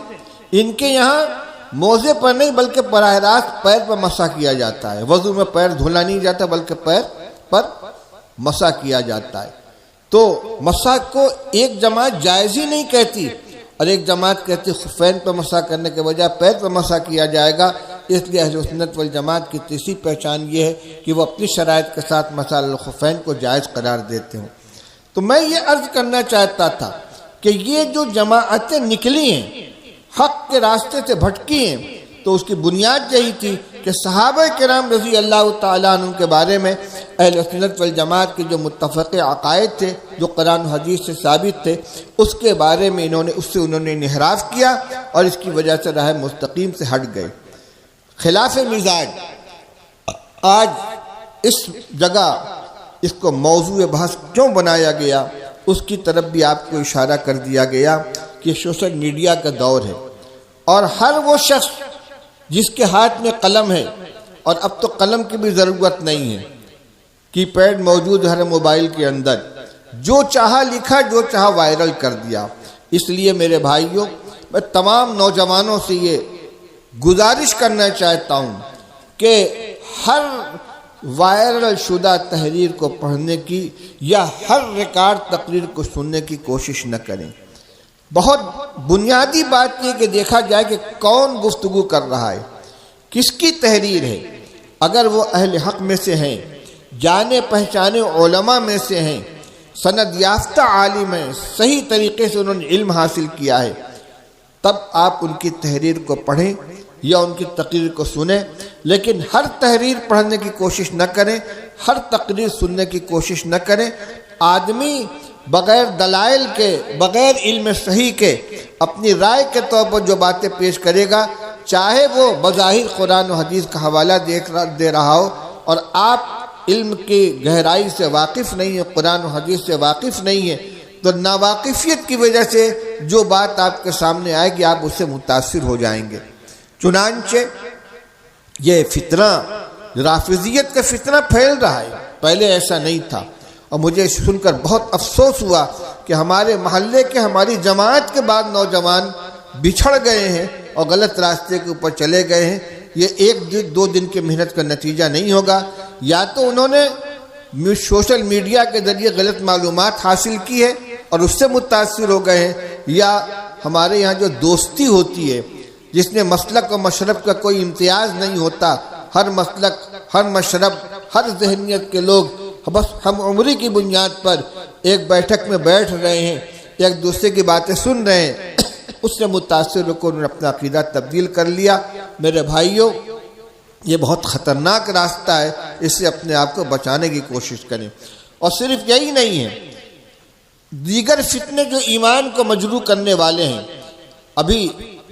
ان کے یہاں موزے پر نہیں بلکہ براہ راست پیر پر مسح کیا جاتا ہے، وضو میں پیر دھونا نہیں جاتا بلکہ پیر پر مسح کیا جاتا ہے۔ تو مسح کو ایک جماعت جائز ہی نہیں کہتی اور ایک جماعت کہتی خفین پر مسح کرنے کے بجائے پیر پر مسح کیا جائے گا۔ اس لیے اہل سنت والجماعت کی تیسری پہچان یہ ہے کہ وہ اپنی شرائط کے ساتھ مسح علی الخفین کو جائز قرار دیتے ہیں۔ تو میں یہ عرض کرنا چاہتا تھا کہ یہ جو جماعتیں نکلی ہیں، حق کے راستے سے بھٹکی ہیں، تو اس کی بنیاد یہی تھی کہ صحابہ کرام رضی اللہ تعالیٰ عنہ کے بارے میں اہل سنت والجماعت کے جو متفق عقائد تھے، جو قرآن و حدیث سے ثابت تھے، اس کے بارے میں انہوں نے انحراف کیا اور اس کی وجہ سے راہ مستقیم سے ہٹ گئے۔ خلاف مزاج آج اس جگہ اس کو موضوع بحث کیوں بنایا گیا، اس کی طرف بھی آپ کو اشارہ کر دیا گیا کہ سوشل میڈیا کا دور ہے، اور ہر وہ شخص جس کے ہاتھ میں قلم ہے، اور اب تو قلم کی بھی ضرورت نہیں ہے، کی پیڈ موجود ہے موبائل کے اندر، جو چاہا لکھا، جو چاہا وائرل کر دیا۔ اس لیے میرے بھائیوں، میں تمام نوجوانوں سے یہ گزارش کرنا چاہتا ہوں کہ ہر وائرل شدہ تحریر کو پڑھنے کی یا ہر ریکارڈ تقریر کو سننے کی کوشش نہ کریں۔ بہت بنیادی بات یہ کہ دیکھا جائے کہ کون گفتگو کر رہا ہے، کس کی تحریر ہے۔ اگر وہ اہل حق میں سے ہیں، جانے پہچانے علماء میں سے ہیں، سند یافتہ عالم ہیں، صحیح طریقے سے انہوں نے علم حاصل کیا ہے، تب آپ ان کی تحریر کو پڑھیں یا ان کی تقریر کو سنیں، لیکن ہر تحریر پڑھنے کی کوشش نہ کریں، ہر تقریر سننے کی کوشش نہ کریں۔ آدمی بغیر دلائل کے، بغیر علم صحیح کے اپنی رائے کے طور پر جو باتیں پیش کرے گا، چاہے وہ بظاہر قرآن و حدیث کا حوالہ دے رہا ہو اور آپ علم کی گہرائی سے واقف نہیں ہیں، قرآن و حدیث سے واقف نہیں ہیں، تو ناواقفیت کی وجہ سے جو بات آپ کے سامنے آئے گی آپ اس سے متاثر ہو جائیں گے۔ چنانچہ یہ فتنہ، رافضیت کا فتنہ پھیل رہا ہے، پہلے ایسا نہیں تھا، اور مجھے سن کر بہت افسوس ہوا کہ ہمارے محلے کے، ہماری جماعت کے بعد نوجوان بچھڑ گئے ہیں اور غلط راستے کے اوپر چلے گئے ہیں۔ یہ ایک دو دن کی محنت کا نتیجہ نہیں ہوگا، یا تو انہوں نے سوشل میڈیا کے ذریعے غلط معلومات حاصل کی ہے اور اس سے متاثر ہو گئے ہیں، یا ہمارے یہاں جو دوستی ہوتی ہے جس میں مسلک و مشرب کا کوئی امتیاز نہیں ہوتا، ہر مسلک، ہر مشرب، ہر ذہنیت کے لوگ بس ہم عمری کی بنیاد پر ایک بیٹھک میں بیٹھ رہے ہیں، ایک دوسرے کی باتیں سن رہے ہیں، اس سے متاثر ہو کر انہوں نے اپنا عقیدہ تبدیل کر لیا۔ میرے بھائیوں، یہ بہت خطرناک راستہ ہے، اس سے اپنے آپ کو بچانے کی کوشش کریں۔ اور صرف یہی نہیں ہے، دیگر فتنے جو ایمان کو مجروح کرنے والے ہیں، ابھی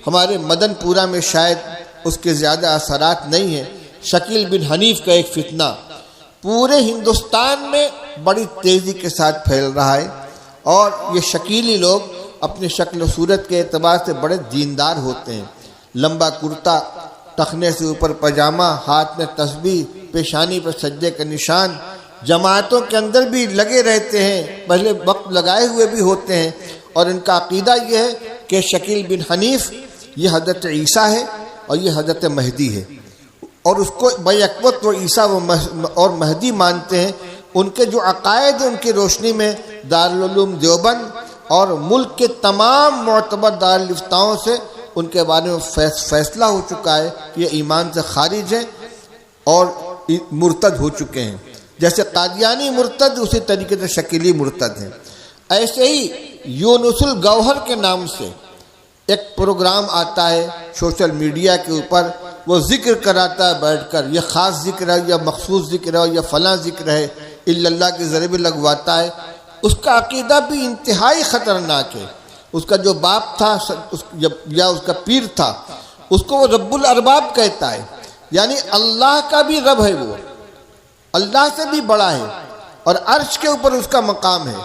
ہمارے مدن پورہ میں شاید اس کے زیادہ اثرات نہیں ہیں۔ شکیل بن حنیف کا ایک فتنہ پورے ہندوستان میں بڑی تیزی کے ساتھ پھیل رہا ہے، اور یہ شکیلی لوگ اپنی شکل و صورت کے اعتبار سے بڑے دیندار ہوتے ہیں۔ لمبا کرتا، ٹخنے سے اوپر پاجامہ، ہاتھ میں تسبیح، پیشانی پر سجدے کا نشان، جماعتوں کے اندر بھی لگے رہتے ہیں، پہلے وقت لگائے ہوئے بھی ہوتے ہیں، اور ان کا عقیدہ یہ ہے کہ شکیل بن حنیف یہ حضرت عیسیٰ ہے اور یہ حضرت مہدی ہے، اور اس کو بیک وقت وہ عیسیٰ اور مہدی مانتے ہیں۔ ان کے جو عقائد ہیں ان کی روشنی میں دارالعلوم دیوبند اور ملک کے تمام معتبر دارالفتاؤں سے ان کے بارے میں فیصلہ ہو چکا ہے کہ یہ ایمان سے خارج ہیں اور مرتد ہو چکے ہیں۔ جیسے قادیانی مرتد، اسی طریقے سے شکیلی مرتد ہیں۔ ایسے ہی یونس الگوہر کے نام سے ایک پروگرام آتا ہے سوشل میڈیا کے اوپر، وہ ذکر کراتا ہے بیٹھ کر، یہ خاص ذکر ہے یا مخصوص ذکر ہے یا فلاں ذکر ہے، الا اللہ کے ذریعے بھی لگواتا ہے۔ اس کا عقیدہ بھی انتہائی خطرناک ہے۔ اس کا جو باپ تھا یا اس کا پیر تھا، اس کو وہ رب الارباب کہتا ہے، یعنی اللہ کا بھی رب ہے، وہ اللہ سے بھی بڑا ہے اور عرش کے اوپر اس کا مقام ہے۔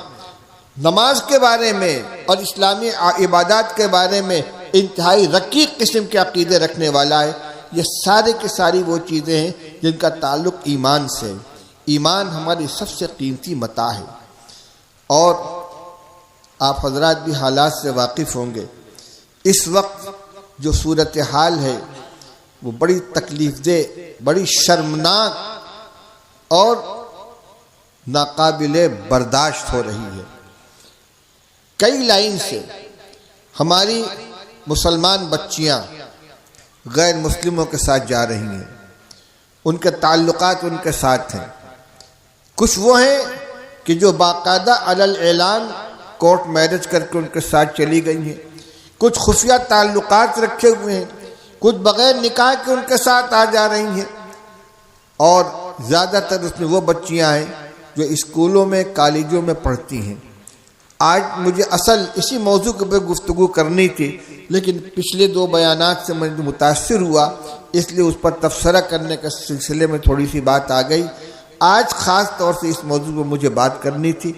نماز کے بارے میں اور اسلامی عبادات کے بارے میں انتہائی رقیق قسم کے عقیدے رکھنے والا ہے۔ یہ سارے کے ساری وہ چیزیں ہیں جن کا تعلق ایمان سے۔ ایمان ہماری سب سے قیمتی متاع ہے، اور آپ حضرات بھی حالات سے واقف ہوں گے۔ اس وقت جو صورتحال ہے وہ بڑی تکلیف دہ، بڑی شرمناک اور ناقابل برداشت ہو رہی ہے۔ کئی لائن سے ہماری مسلمان بچیاں غیر مسلموں کے ساتھ جا رہی ہیں، ان کے تعلقات ان کے ساتھ ہیں۔ کچھ وہ ہیں کہ جو باقاعدہ علی الاعلان کورٹ میرج کر کے ان کے ساتھ چلی گئی ہیں، کچھ خفیہ تعلقات رکھے ہوئے ہیں، کچھ بغیر نکاح کے ان کے ساتھ آ جا رہی ہیں، اور زیادہ تر اس میں وہ بچیاں ہیں جو اسکولوں میں کالجوں میں پڑھتی ہیں۔ آج مجھے اصل اسی موضوع پہ گفتگو کرنی تھی، لیکن پچھلے 2 بیانات سے میں متاثر ہوا، اس لیے اس پر تبصرہ کرنے کے سلسلے میں تھوڑی سی بات آ گئی۔ آج خاص طور سے اس موضوع پر مجھے بات کرنی تھی۔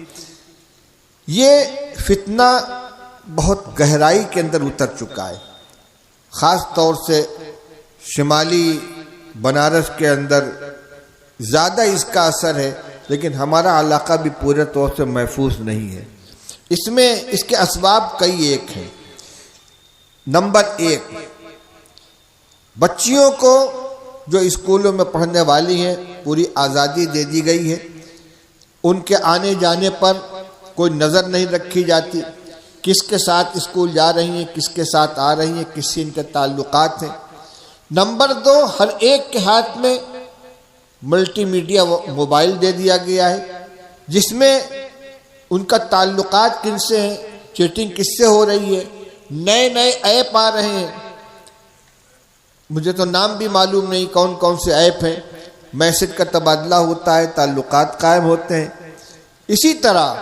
یہ فتنہ بہت گہرائی کے اندر اتر چکا ہے، خاص طور سے شمالی بنارس کے اندر زیادہ اس کا اثر ہے، لیکن ہمارا علاقہ بھی پورے طور سے محفوظ نہیں ہے۔ اس میں اس کے اسباب کئی ایک ہیں۔ نمبر 1، بچیوں کو جو اسکولوں میں پڑھنے والی ہیں پوری آزادی دے دی گئی ہے، ان کے آنے جانے پر کوئی نظر نہیں رکھی جاتی، کس کے ساتھ اسکول جا رہی ہیں، کس کے ساتھ آ رہی ہیں، کس سے ان کے تعلقات ہیں۔ نمبر 2، ہر ایک کے ہاتھ میں ملٹی میڈیا موبائل دے دیا گیا ہے، جس میں ان کا تعلقات کن سے ہیں، چیٹنگ کس سے ہو رہی ہے، نئے نئے ایپ آ رہے ہیں، مجھے تو نام بھی معلوم نہیں کون کون سے ایپ ہیں، میسج کا تبادلہ ہوتا ہے، تعلقات قائم ہوتے ہیں۔ اسی طرح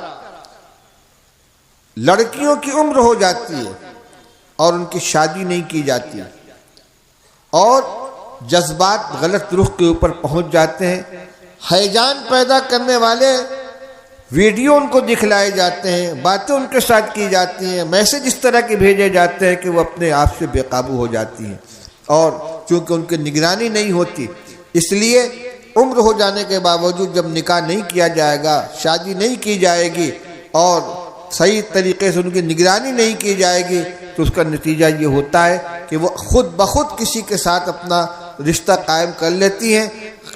لڑکیوں کی عمر ہو جاتی ہے اور ان کی شادی نہیں کی جاتی، اور جذبات غلط رخ کے اوپر پہنچ جاتے ہیں، ہیجان پیدا کرنے والے ویڈیو ان کو دکھلائے جاتے ہیں، باتیں ان کے ساتھ کی جاتی ہیں، میسج اس طرح کے بھیجے جاتے ہیں کہ وہ اپنے آپ سے بے قابو ہو جاتی ہیں، اور چونکہ ان کی نگرانی نہیں ہوتی، اس لیے عمر ہو جانے کے باوجود جب نکاح نہیں کیا جائے گا، شادی نہیں کی جائے گی اور صحیح طریقے سے ان کی نگرانی نہیں کی جائے گی، تو اس کا نتیجہ یہ ہوتا ہے کہ وہ خود بخود کسی کے ساتھ اپنا رشتہ قائم کر لیتی ہیں،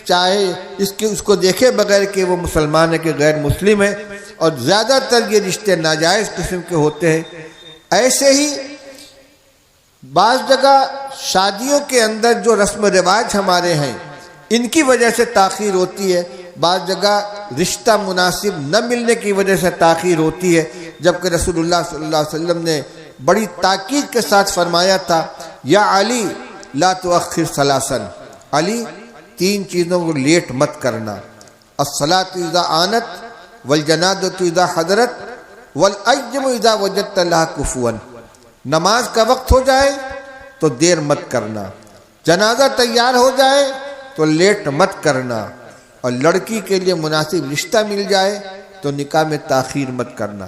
چاہے اس کو دیکھے بغیر کہ وہ مسلمان ہے کہ غیر مسلم ہے، اور زیادہ تر یہ رشتے ناجائز قسم کے ہوتے ہیں۔ ایسے ہی بعض جگہ شادیوں کے اندر جو رسم و رواج ہمارے ہیں ان کی وجہ سے تاخیر ہوتی ہے، بعض جگہ رشتہ مناسب نہ ملنے کی وجہ سے تاخیر ہوتی ہے، جبکہ رسول اللہ صلی اللہ علیہ وسلم نے بڑی تاکید کے ساتھ فرمایا تھا، یا علی لا تؤخر ثلاثا، علی 3 چیزوں کو لیٹ مت کرنا، الصلاۃ اذا آنت والجنازۃ اذا حضرت والایم اذا وجدت لها کفوا، نماز کا وقت ہو جائے تو دیر مت کرنا، جنازہ تیار ہو جائے تو لیٹ مت کرنا، اور لڑکی کے لیے مناسب رشتہ مل جائے تو نکاح میں تاخیر مت کرنا۔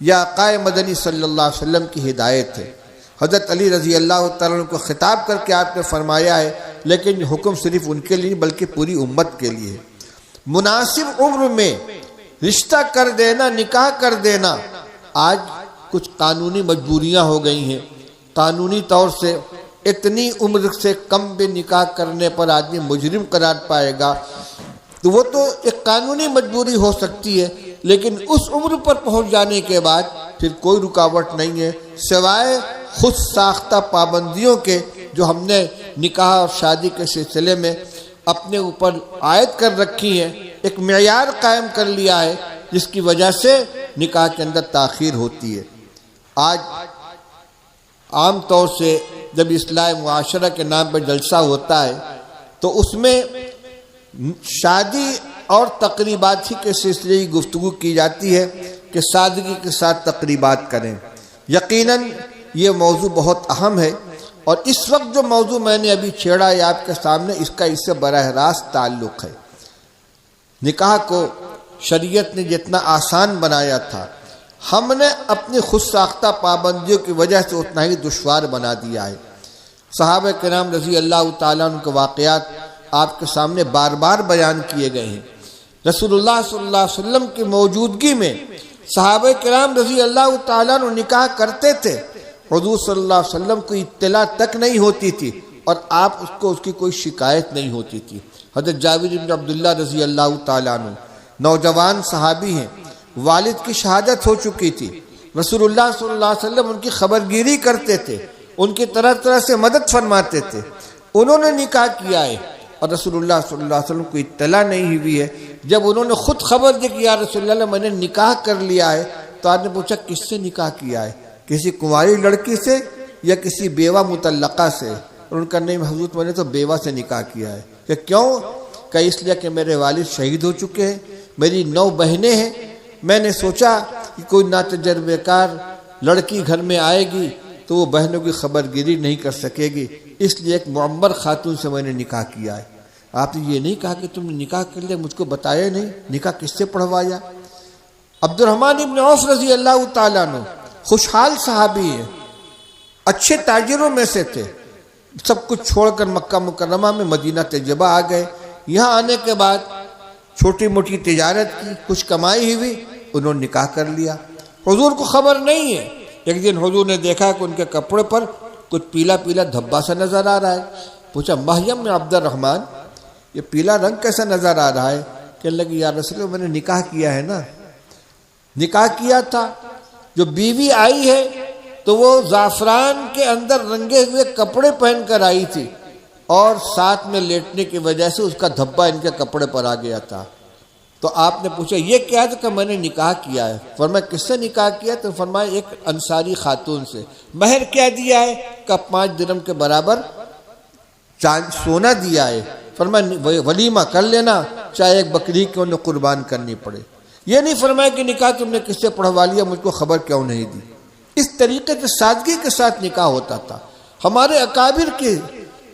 یہ آقا مدنی صلی اللہ علیہ وسلم کی ہدایت ہے۔ حضرت علی رضی اللہ تعالیٰ عنہ کو خطاب کر کے آپ نے فرمایا ہے، لیکن یہ حکم صرف ان کے لیے بلکہ پوری امت کے لیے ہے۔ مناسب عمر میں رشتہ کر دینا، نکاح کر دینا، آج کچھ قانونی مجبوریاں ہو گئی ہیں، قانونی طور سے اتنی عمر سے کم بے نکاح کرنے پر آدمی مجرم قرار پائے گا تو وہ تو ایک قانونی مجبوری ہو سکتی ہے، لیکن اس عمر پر پہنچ جانے کے بعد پھر کوئی رکاوٹ نہیں ہے سوائے خود ساختہ پابندیوں کے جو ہم نے نکاح اور شادی کے سلسلے میں اپنے اوپر عائد کر رکھی ہیں، ایک معیار قائم کر لیا ہے جس کی وجہ سے نکاح کے اندر تاخیر ہوتی ہے۔ آج عام طور سے جب اصلاح معاشرہ کے نام پہ جلسہ ہوتا ہے تو اس میں شادی اور تقریبات ہی کے سلسلے کی گفتگو کی جاتی ہے کہ سادگی کے ساتھ تقریبات کریں۔ یقیناً یہ موضوع بہت اہم ہے، اور اس وقت جو موضوع میں نے ابھی چھیڑا ہے آپ کے سامنے، اس کا اس سے براہ راست تعلق ہے۔ نکاح کو شریعت نے جتنا آسان بنایا تھا، ہم نے اپنی خود ساختہ پابندیوں کی وجہ سے اتنا ہی دشوار بنا دیا ہے۔ صحابہ کرام رضی اللہ تعالیٰ عنہ کے واقعات آپ کے سامنے بار بار بیان کیے گئے ہیں۔ رسول اللہ صلی اللہ علیہ وسلم کی موجودگی میں صحابہ کرام رضی اللہ تعالیٰ عنہ نکاح کرتے تھے، حضور صلی اللہ علیہ وسلم کو اطلاع تک نہیں ہوتی تھی اور آپ اس کی کوئی شکایت نہیں ہوتی تھی۔ حضرت جابر بن عبداللہ رضی اللہ تعالیٰ عنہ نوجوان صحابی ہیں، والد کی شہادت ہو چکی تھی، رسول اللہ صلی اللہ علیہ وسلم ان کی خبرگیری کرتے تھے، ان کی طرح طرح سے مدد فرماتے تھے۔ انہوں نے نکاح کیا ہے اور رسول اللہ صلی اللہ علیہ وسلم کو اطلاع نہیں ہوئی ہے۔ جب انہوں نے خود خبر دی کہ یا رسول اللہ میں نے نکاح کر لیا ہے، تو آپ نے پوچھا کس سے نکاح کیا ہے؟ کسی کنواری لڑکی سے یا کسی بیوہ مطلقہ سے؟ اور ان کا نہیں حضور میں نے تو بیوہ سے نکاح کیا ہے۔ کہ کیوں؟ کہ اس لیے کہ میرے والد شہید ہو چکے ہیں، میری 9 بہنیں ہیں، میں نے سوچا کہ کوئی ناتجربہ کار لڑکی گھر میں آئے گی تو وہ بہنوں کی خبرگیری نہیں کر سکے گی، اس لیے ایک معمر خاتون سے میں نے نکاح کیا ہے۔ آپ نے یہ نہیں کہا کہ تم نے نکاح کر لیا، مجھ کو بتایا نہیں، نکاح کس سے پڑھوایا؟ عبد الرحمن ابن عوف رضی اللہ تعالیٰ عنہ خوشحال صحابی ہیں، اچھے تاجروں میں سے تھے، سب کچھ چھوڑ کر مکہ مکرمہ میں مدینہ طیبہ آ گئے۔ یہاں آنے کے بعد چھوٹی موٹی تجارت کی، کچھ کمائی ہوئی، انہوں نے نکاح کر لیا۔ حضور کو خبر نہیں ہے۔ ایک دن حضور نے دیکھا کہ ان کے کپڑے پر کچھ پیلا پیلا دھبا سا نظر آ رہا ہے۔ پوچھا مہیم میں عبد الرحمن یہ پیلا رنگ کیسا نظر آ رہا ہے؟ کہنے لگے یا رسول اللہ میں نے نکاح کیا ہے نا، نکاح کیا تھا، جو بیوی آئی ہے تو وہ زعفران کے اندر رنگے ہوئے کپڑے پہن کر آئی تھی، اور ساتھ میں لیٹنے کی وجہ سے اس کا دھبا ان کے کپڑے پر آ گیا تھا۔ تو آپ نے پوچھا یہ کیا تھا؟ کہ میں نے نکاح کیا ہے۔ فرمایا کس سے نکاح کیا؟ تو فرمایا ایک انصاری خاتون سے۔ مہر کیا دیا ہے؟ کہ 5 درہم کے برابر سونا دیا ہے۔ فرمایا ولیمہ کر لینا، چاہے ایک بکری کیوں نہ قربان کرنی پڑے۔ یہ نہیں فرمایا کہ نکاح تم نے کس سے پڑھوا لیا، مجھ کو خبر کیوں نہیں دی۔ اس طریقے سے سادگی کے ساتھ نکاح ہوتا تھا۔ ہمارے اکابر کے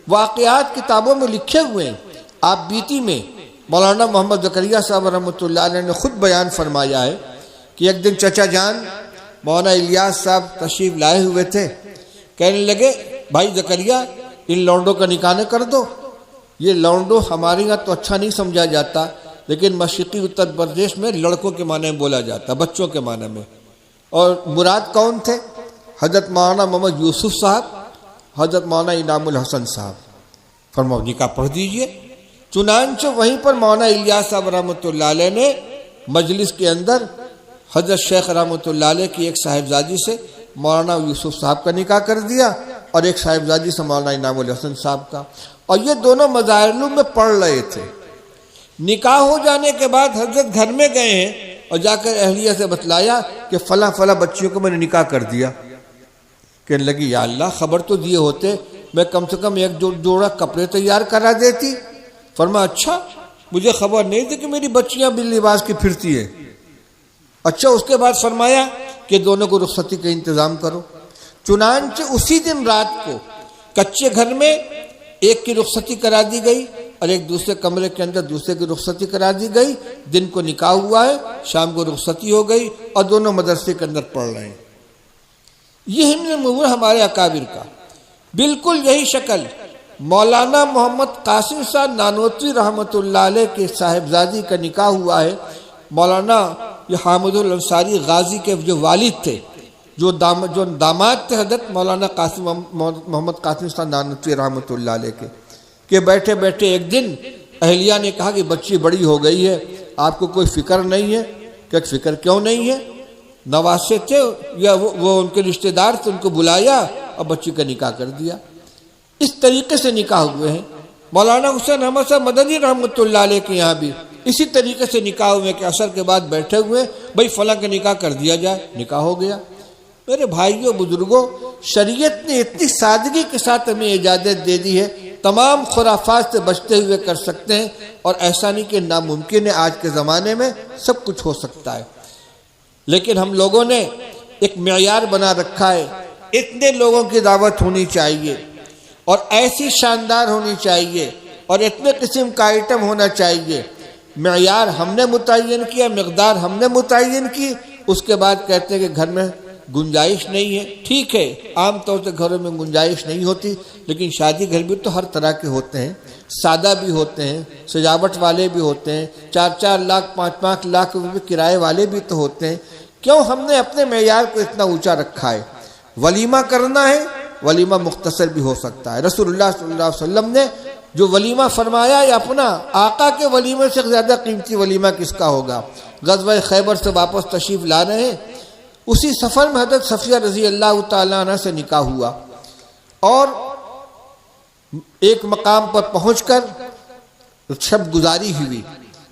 واقعات کتابوں میں لکھے ہوئے ہیں۔ آپ بیتی میں مولانا محمد زکریا صاحب رحمۃ اللہ علیہ نے خود بیان فرمایا ہے کہ ایک دن چچا جان مولانا الیاس صاحب تشریف لائے ہوئے تھے، کہنے لگے بھائی زکریا ان لونڈوں کا نکاح نہ کر دو۔ یہ لونڈو ہمارے یہاں تو اچھا نہیں سمجھا جاتا، لیکن مشرقی اتر پردیش میں لڑکوں کے معنی میں بولا جاتا، بچوں کے معنی میں۔ اور مراد کون تھے؟ حضرت مولانا محمد یوسف صاحب، حضرت مولانا انعام الحسن صاحب۔ فرمایا نکاح پڑھ دیجئے۔ چنانچہ وہیں پر مولانا الیاس صاحب رحمۃ اللہ علیہ نے مجلس کے اندر حضرت شیخ رحمۃ اللہ علیہ کی ایک صاحبزادی سے مولانا یوسف صاحب کا نکاح کر دیا، اور ایک صاحبزادی سے مولانا انعام الحسن صاحب کا، اور یہ دونوں مظاہر العلوم میں پڑھ رہے تھے۔ نکاح ہو جانے کے بعد حضرت گھر میں گئے ہیں اور جا کر اہلیہ سے بتلایا کہ فلاں فلاں بچیوں کو میں نے نکاح کر دیا۔ کہنے لگی یا اللہ خبر تو دیے ہوتے، میں کم سے کم 1 جوڑا کپڑے تیار کرا دیتی۔ فرمایا اچھا مجھے خبر نہیں تھی کہ میری بچیاں بل لباس کی پھرتی ہیں۔ اچھا اس کے بعد فرمایا کہ دونوں کو رخصتی کا انتظام کرو۔ چنانچہ اسی دن رات کو کچے گھر میں ایک کی رخصتی کرا دی گئی اور ایک دوسرے کمرے کے اندر دوسرے کی رخصتی کرا دی گئی۔ دن کو نکاح ہوا ہے، شام کو رخصتی ہو گئی اور دونوں مدرسے کے اندر پڑھ رہے ہیں۔ یہ نمونہ ہمارے اکابر کا۔ بالکل یہی شکل مولانا محمد قاسم صاحب نانوتوی رحمۃ اللہ علیہ کے صاحبزادی کا نکاح ہوا ہے۔ مولانا یہ حامد الانصاری غازی کے جو والد تھے، جو داماد تھے حضرت مولانا قاسم محمد قاسم استاد نانوتوی رحمۃ اللہ علیہ کے، کہ بیٹھے بیٹھے ایک دن اہلیہ نے کہا کہ بچی بڑی ہو گئی ہے، آپ کو کوئی فکر نہیں ہے؟ کہ فکر کیوں نہیں ہے؟ نواسے تھے یا وہ ان کے رشتہ دار تھے، ان کو بلایا اور بچی کا نکاح کر دیا۔ اس طریقے سے نکاح ہوئے ہیں۔ مولانا حسین احمد صاحب مدنی رحمۃ اللہ علیہ کے یہاں بھی اسی طریقے سے نکاح ہوئے کہ عصر کے بعد بیٹھے ہوئے بھائی فلاں کا نکاح کر دیا جائے، نکاح ہو گیا۔ میرے بھائیوں بزرگوں، شریعت نے اتنی سادگی کے ساتھ ہمیں اجازت دے دی ہے، تمام خرافات سے بچتے ہوئے کر سکتے ہیں، اور ایسا نہیں کہ ناممکن ہے، آج کے زمانے میں سب کچھ ہو سکتا ہے۔ لیکن ہم لوگوں نے ایک معیار بنا رکھا ہے، اتنے لوگوں کی دعوت ہونی چاہیے اور ایسی شاندار ہونی چاہیے اور اتنے قسم کا آئٹم ہونا چاہیے۔ معیار ہم نے متعین کیا، مقدار ہم نے متعین کی، اس کے بعد کہتے ہیں کہ گھر میں گنجائش نہیں ہے۔ ٹھیک ہے، عام طور سے گھروں میں گنجائش نہیں ہوتی، لیکن شادی گھر بھی تو ہر طرح کے ہوتے ہیں، سادہ بھی ہوتے ہیں، سجاوٹ والے بھی ہوتے ہیں، 4-4 لاکھ 5-5 لاکھ روپے کرائے والے بھی تو ہوتے ہیں۔ کیوں ہم نے اپنے معیار کو اتنا اونچا رکھا ہے؟ ولیمہ کرنا ہے، ولیمہ مختصر بھی ہو سکتا ہے۔ رسول اللہ صلی اللہ علیہ وسلم نے جو ولیمہ فرمایا، یا اپنا آقا کے ولیمے سے زیادہ قیمتی ولیمہ کس کا ہوگا؟ غزوہ خیبر سے واپس تشریف لا رہے ہیں، اسی سفر میں حضرت صفیہ رضی اللہ تعالیٰ عنہ سے نکاح ہوا، اور ایک مقام پر پہنچ کر شب گزاری ہوئی۔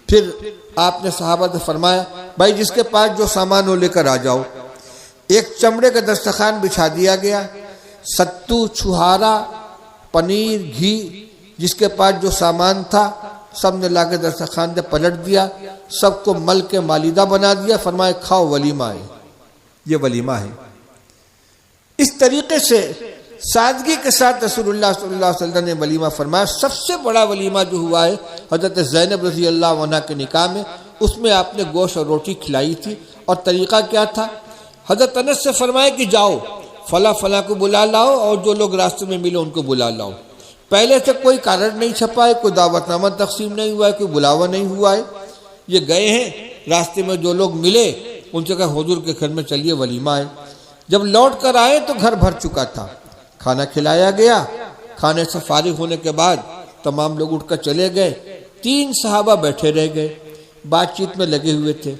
پھر آپ نے صحابہ سے فرمایا بھائی جس کے پاس جو سامان ہو لے کر آ جاؤ۔ ایک چمڑے کا دسترخوان بچھا دیا گیا، ستو، چھہارا، پنیر، گھی، جس کے پاس جو سامان تھا سب نے لا کے دسترخوان سے پلٹ دیا، سب کو مل کے مالیدہ بنا دیا، فرمایا کھاؤ، ولیمہ ہے، یہ ولیمہ ہے۔ اس طریقے سے سادگی کے ساتھ رسول اللہ صلی اللہ علیہ وسلم نے ولیمہ فرمایا۔ سب سے بڑا ولیمہ جو ہوا ہے حضرت زینب رضی اللہ عنہ کے نکاح میں، اس میں آپ نے گوشت اور روٹی کھلائی تھی، اور طریقہ کیا تھا؟ حضرت انس سے فرمایا کہ جاؤ فلاں فلاں کو بلا لاؤ، اور جو لوگ راستے میں ملے ان کو بلا لاؤ۔ پہلے سے کوئی کارڈ نہیں چھپا ہے، کوئی دعوت نامہ تقسیم نہیں ہوا ہے، کوئی بلاوا نہیں ہوا ہے، یہ گئے ہیں راستے میں جو لوگ ملے ان سے کہا حضور کے گھر میں چلیے ولیمہ ہے۔ جب لوٹ کر آئے تو گھر بھر چکا تھا، کھانا کھلایا گیا۔ کھانے سے فارغ ہونے کے بعد تمام لوگ اٹھ کر چلے گئے، 3 صحابہ بیٹھے رہ گئے، بات چیت میں لگے ہوئے تھے۔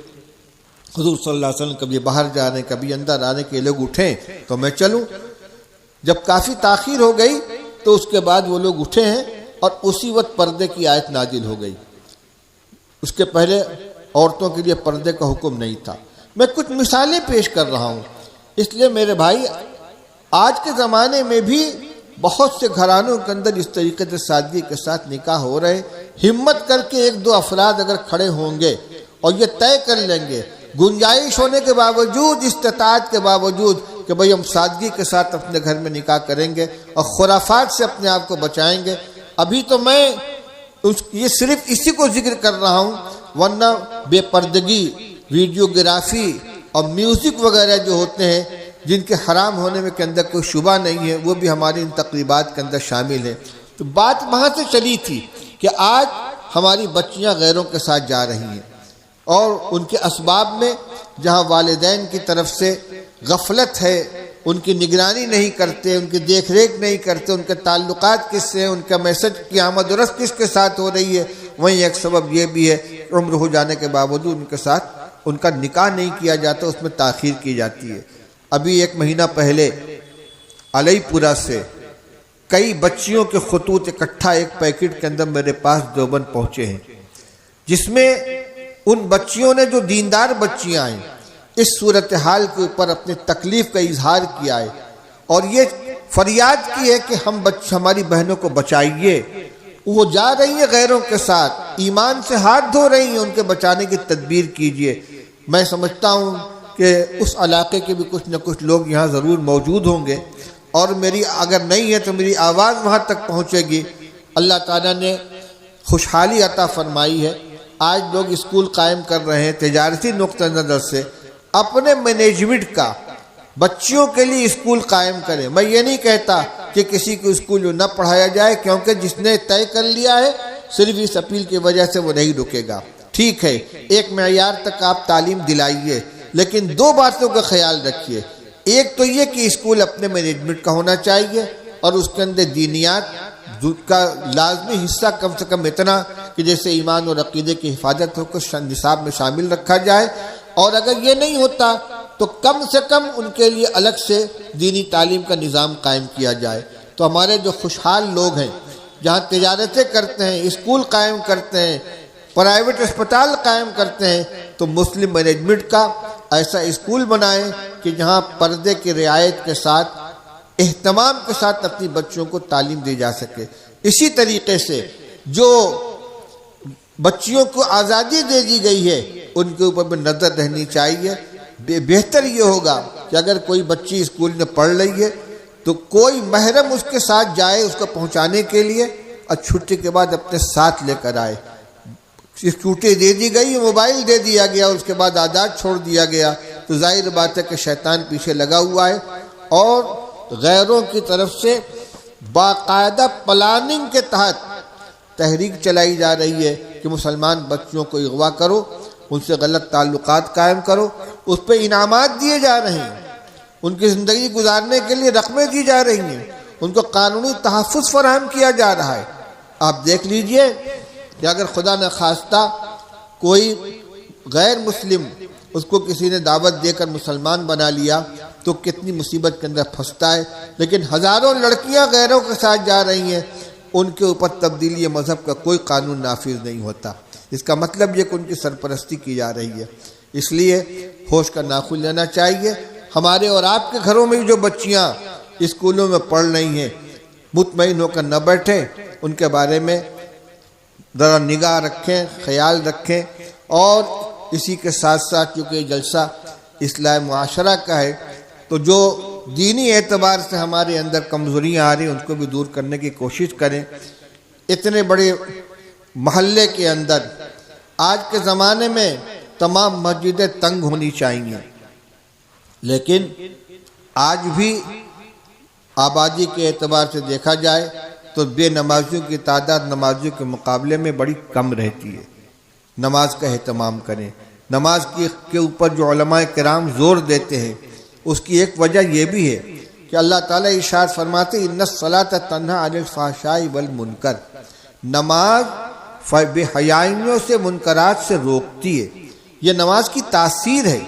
حضور صلی اللہ علیہ وسلم کبھی باہر جانے کبھی اندر آنے کے لوگ اٹھیں تو میں چلوں۔ جب کافی تاخیر ہو گئی تو اس کے بعد وہ لوگ اٹھے ہیں، اور اسی وقت پردے کی آیت نازل ہو گئی۔ اس کے پہلے عورتوں کے لیے پردے کا حکم نہیں تھا۔ میں کچھ مثالیں پیش کر رہا ہوں، اس لیے میرے بھائی آج کے زمانے میں بھی بہت سے گھرانوں کے اندر اس طریقے سے سادگی کے ساتھ نکاح ہو رہے۔ ہمت کر کے 1-2 افراد اگر کھڑے ہوں گے اور یہ طے کر لیں گے، گنجائش ہونے کے باوجود، استطاعت کے باوجود، کہ بھئی ہم سادگی کے ساتھ اپنے گھر میں نکاح کریں گے اور خرافات سے اپنے آپ کو بچائیں گے۔ ابھی تو میں یہ صرف اسی کو ذکر کر رہا ہوں، ورنہ بے پردگی، ویڈیوگرافی اور میوزک وغیرہ جو ہوتے ہیں جن کے حرام ہونے میں کے اندر کوئی شبہ نہیں ہے، وہ بھی ہماری ان تقریبات کے اندر شامل ہیں۔ تو بات وہاں سے چلی تھی کہ آج ہماری بچیاں غیروں کے ساتھ جا رہی ہیں، اور ان کے اسباب میں جہاں والدین کی طرف سے غفلت ہے، ان کی نگرانی نہیں کرتے، ان کی دیکھ ریکھ نہیں کرتے، ان کے تعلقات کس سے ہیں، ان کا میسج کی آمد و رفت کس کے ساتھ ہو رہی ہے، وہیں ایک سبب یہ بھی ہے عمر ہو جانے کے باوجود ان کے ساتھ ان کا نکاح نہیں کیا جاتا، اس میں تاخیر کی جاتی ہے۔ ابھی 1 مہینہ پہلے علی پورہ سے کئی بچیوں کے خطوط اکٹھا ایک پیکٹ کے اندر میرے پاس دیوبند پہنچے ہیں، جس میں ان بچیوں نے جو دیندار بچیاں ہیں اس صورتحال کے اوپر اپنی تکلیف کا اظہار کیا ہے، اور یہ فریاد کی ہے کہ ہماری بہنوں کو بچائیے۔ وہ جا رہی ہیں غیروں کے ساتھ، ایمان سے ہاتھ دھو رہی ہیں، ان کے بچانے کی تدبیر کیجیے۔ میں سمجھتا ہوں کہ اس علاقے کے بھی کچھ نہ کچھ لوگ یہاں ضرور موجود ہوں گے، اور میری اگر نہیں ہے تو میری آواز وہاں تک پہنچے گی۔ اللہ تعالیٰ نے خوشحالی عطا فرمائی ہے، آج لوگ اسکول قائم کر رہے ہیں تجارتی نقطہ نظر سے، اپنے مینجمنٹ کا بچیوں کے لیے اسکول قائم کریں۔ میں یہ نہیں کہتا کہ کسی کو اسکول نہ پڑھایا جائے، کیونکہ جس نے طے کر لیا ہے صرف اس اپیل کی وجہ سے وہ نہیں رکے گا۔ ٹھیک ہے، ایک معیار تک آپ تعلیم دلائیے، لیکن 2 باتوں کا خیال رکھیے۔ ایک تو یہ کہ اسکول اپنے مینجمنٹ کا ہونا چاہیے اور اس کے اندر دینیات کا لازمی حصہ کم سے کم اتنا کہ جیسے ایمان اور عقیدے کی حفاظت ہو کر نصاب میں شامل رکھا جائے، اور اگر یہ نہیں ہوتا تو کم سے کم ان کے لیے الگ سے دینی تعلیم کا نظام قائم کیا جائے۔ تو ہمارے جو خوشحال لوگ ہیں، جہاں تجارتیں کرتے ہیں، اسکول قائم کرتے ہیں، پرائیویٹ اسپتال قائم کرتے ہیں، تو مسلم مینجمنٹ کا ایسا اسکول بنائیں کہ جہاں پردے کی رعایت کے ساتھ، اہتمام کے ساتھ اپنی بچوں کو تعلیم دی جا سکے۔ اسی طریقے سے جو بچیوں کو آزادی دے دی گئی ہے ان کے اوپر بھی نظر رہنی چاہیے۔ بہتر یہ ہوگا کہ اگر کوئی بچی اسکول میں پڑھ رہی ہے تو کوئی محرم اس کے ساتھ جائے اس کو پہنچانے کے لیے، اور چھٹی کے بعد اپنے ساتھ لے کر آئے۔ چھٹی دے دی گئی، موبائل دے دیا گیا، اس کے بعد آزاد چھوڑ دیا گیا، تو ظاہر بات ہے کہ شیطان پیچھے لگا ہوا ہے، اور غیروں کی طرف سے باقاعدہ پلاننگ کے تحت تحریک چلائی جا رہی ہے کہ مسلمان بچوں کو اغوا کرو، ان سے غلط تعلقات قائم کرو، اس پہ انعامات دیے جا رہے ہیں، ان کی زندگی گزارنے کے لیے رقمیں دی جا رہی ہیں، ان کو قانونی تحفظ فراہم کیا جا رہا ہے۔ آپ دیکھ لیجئے کہ اگر خدا نہ خواستہ کوئی غیر مسلم اس کو کسی نے دعوت دے کر مسلمان بنا لیا تو کتنی مصیبت کے اندر پھنستا ہے، لیکن ہزاروں لڑکیاں غیروں کے ساتھ جا رہی ہیں، ان کے اوپر تبدیلی مذہب کا کوئی قانون نافذ نہیں ہوتا۔ اس کا مطلب یہ کہ ان کی سرپرستی کی جا رہی ہے۔ اس لیے ہوش کا ناخن لینا چاہیے۔ ہمارے اور آپ کے گھروں میں بھی جو بچیاں اسکولوں میں پڑھ رہی ہیں، مطمئن ہو کر نہ بیٹھیں، ان کے بارے میں ذرا نگاہ رکھیں، خیال رکھیں، اور اسی کے ساتھ ساتھ چونکہ یہ جلسہ اصلاح معاشرہ کا ہے تو جو دینی اعتبار سے ہمارے اندر کمزوریاں آ رہی ہیں ان کو بھی دور کرنے کی کوشش کریں۔ اتنے بڑے محلے کے اندر آج کے زمانے میں تمام مسجدیں تنگ ہونی چاہیے، لیکن آج بھی آبادی کے اعتبار سے دیکھا جائے تو بے نمازیوں کی تعداد نمازیوں کے مقابلے میں بڑی کم رہتی ہے۔ نماز کا اہتمام کریں۔ نماز کے اوپر جو علماء کرام زور دیتے ہیں اس کی ایک وجہ یہ بھی ہے کہ اللہ تعالیٰ ارشاد فرماتے ان الصلاۃ تنہی عن الفحشاء والمنکر، نماز بے حیائیوں سے، منکرات سے روکتی ہے۔ یہ نماز کی تاثیر ہے۔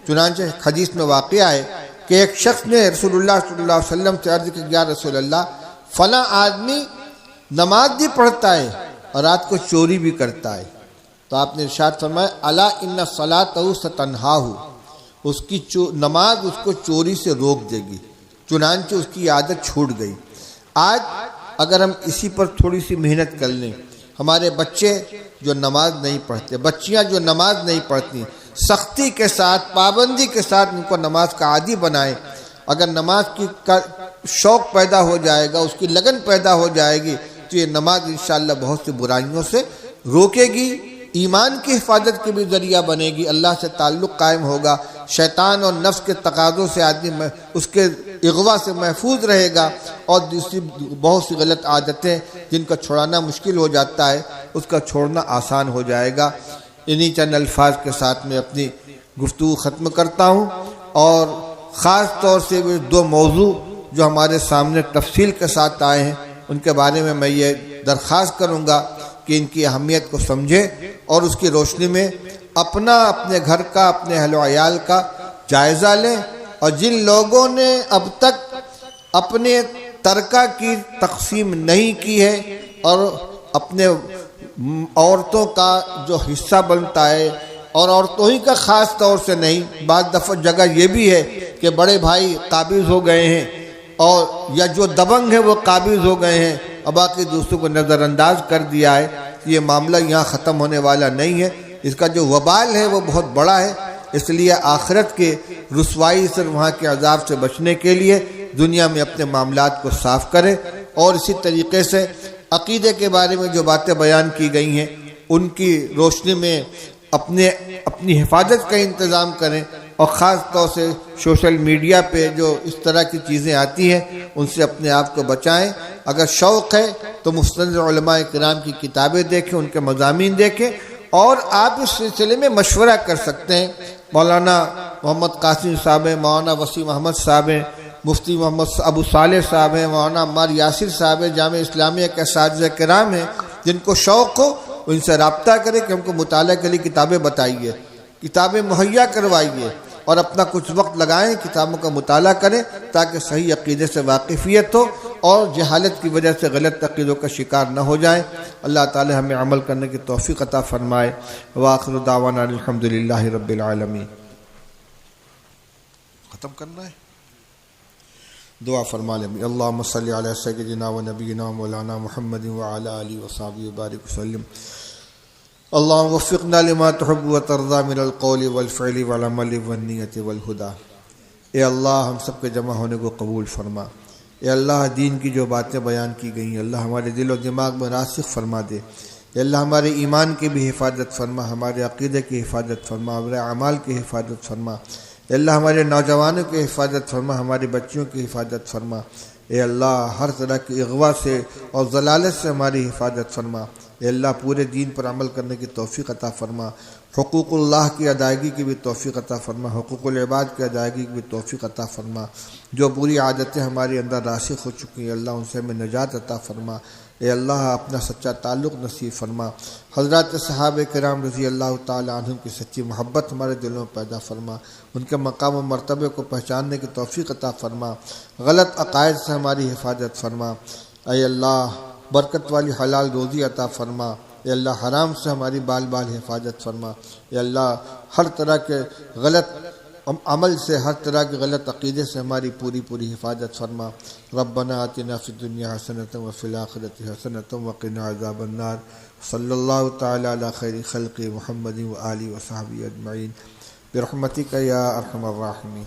چنانچہ حدیث میں واقعہ ہے کہ ایک شخص نے رسول اللہ صلی اللہ علیہ وسلم سے عرض کی یا رسول اللہ، فلاں آدمی نماز بھی پڑھتا ہے اور رات کو چوری بھی کرتا ہے، تو آپ نے ارشاد فرمایا الا ان الصلاۃ ستنہاہ، اس کی نماز اس کو چوری سے روک دے گی۔ چنانچہ اس کی عادت چھوٹ گئی۔ آج اگر ہم اسی پر تھوڑی سی محنت کر لیں، ہمارے بچے جو نماز نہیں پڑھتے، بچیاں جو نماز نہیں پڑھتی، سختی کے ساتھ، پابندی کے ساتھ ان کو نماز کا عادی بنائیں۔ اگر نماز کی شوق پیدا ہو جائے گا، اس کی لگن پیدا ہو جائے گی، تو یہ نماز انشاءاللہ بہت سی برائیوں سے روکے گی، ایمان کی حفاظت کے بھی ذریعہ بنے گی، اللہ سے تعلق قائم ہوگا، شیطان اور نفس کے تقاضوں سے آدمی اس کے اغوا سے محفوظ رہے گا، اور دوسری بہت سی غلط عادتیں جن کا چھڑانا مشکل ہو جاتا ہے اس کا چھوڑنا آسان ہو جائے گا۔ انہی چند الفاظ کے ساتھ میں اپنی گفتگو ختم کرتا ہوں، اور خاص طور سے وہ دو موضوع جو ہمارے سامنے تفصیل کے ساتھ آئے ہیں ان کے بارے میں یہ درخواست کروں گا کہ ان کی اہمیت کو سمجھیں اور اس کی روشنی میں اپنے گھر کا، اپنے اہل و عیال کا جائزہ لیں، اور جن لوگوں نے اب تک اپنے ترکہ کی تقسیم نہیں کی ہے اور اپنے عورتوں کا جو حصہ بنتا ہے، اور عورتوں ہی کا خاص طور سے نہیں، بعض دفعہ جگہ یہ بھی ہے کہ بڑے بھائی قابض ہو گئے ہیں اور یا جو دبنگ ہے وہ قابض ہو گئے ہیں اور باقی دوسروں کو نظر انداز کر دیا ہے، یہ معاملہ یہاں ختم ہونے والا نہیں ہے۔ اس کا جو وبال ہے وہ بہت بڑا ہے، اس لیے آخرت کے رسوائی سے، وہاں کے عذاب سے بچنے کے لیے دنیا میں اپنے معاملات کو صاف کریں، اور اسی طریقے سے عقیدے کے بارے میں جو باتیں بیان کی گئی ہیں ان کی روشنی میں اپنی حفاظت کا انتظام کریں، اور خاص طور سے سوشل میڈیا پہ جو اس طرح کی چیزیں آتی ہیں ان سے اپنے آپ کو بچائیں۔ اگر شوق ہے تو مستند علماء کرام کی کتابیں دیکھیں، ان کے مضامین دیکھیں، اور آپ اس سلسلے میں مشورہ کر سکتے ہیں۔ مولانا محمد قاسم صاحب ہیں، مولانا وسیم احمد صاحب ہیں، مفتی محمد ابو صالح صاحب ہیں، مولانا عمار یاسر صاحب ہیں، جامعہ اسلامیہ کے اساتذہ کرام ہیں، جن کو شوق ہو ان سے رابطہ کرے کہ ہم کو مطالعہ کے لیے کتابیں بتائیے، کتابیں مہیا کروائیے، اور اپنا کچھ وقت لگائیں، کتابوں کا مطالعہ کریں تاکہ صحیح عقیدے سے واقفیت ہو اور جہالت کی وجہ سے غلط عقیدوں کا شکار نہ ہو جائیں۔ اللہ تعالی ہمیں عمل کرنے کی توفیق عطا فرمائے۔ وآخر دعوانا الحمدللہ رب العالمین۔ ختم کرنا ہے، دعا فرما لیں۔ اللہم صلی علی سیدنا و نبینا مولانا محمد وعلی آلہ وصحبہ وبارک وسلم۔ اللہم وفقنا لما تحب و ترضى من القول والفعل والعمل والنیت والہدی۔ اے اللہ ہم سب کے جمع ہونے کو قبول فرما۔ اے اللہ دین کی جو باتیں بیان کی گئیں اللہ ہمارے دل و دماغ میں راسخ فرما دے۔ اے اللہ ہمارے ایمان کی بھی حفاظت فرما، ہمارے عقیدے کی حفاظت فرما، ہمارے اعمال کی حفاظت فرما۔ اے اللہ ہمارے نوجوانوں کی حفاظت فرما، ہماری بچیوں کی حفاظت فرما۔ اے اللہ ہر طرح کی اغوا سے اور ضلالت سے ہماری حفاظت فرما۔ اے اللہ پورے دین پر عمل کرنے کی توفیق عطا فرما، حقوق اللہ کی ادائیگی کی بھی توفیق عطا فرما، حقوق العباد کی ادائیگی کی بھی توفیق عطا فرما۔ جو بری عادتیں ہمارے اندر راسخ ہو چکی ہیں اللہ ان سے ہمیں نجات عطا فرما۔ اے اللہ اپنا سچا تعلق نصیب فرما۔ حضرات صحابہ کرام رضی اللہ تعالی عنہم کی سچی محبت ہمارے دلوں میں پیدا فرما، ان کے مقام و مرتبے کو پہچاننے کی توفیق عطا فرما، غلط عقائد سے ہماری حفاظت فرما۔ اے اللہ برکت والی حلال روزی عطا فرما۔ اے اللہ حرام سے ہماری بال بال حفاظت فرما۔ اے اللہ ہر طرح کے غلط عمل سے، ہر طرح کے غلط عقیدے سے ہماری پوری حفاظت فرما۔ ربنا آتنا فی الدنیا حسنۃ وفی الآخرۃ حسنۃ وقنا عذاب النار۔ صلی اللہ تعالی علی خیر خلق محمد وآلہ وصحبہ اجمعین برحمتک یا ارحم الراحمین۔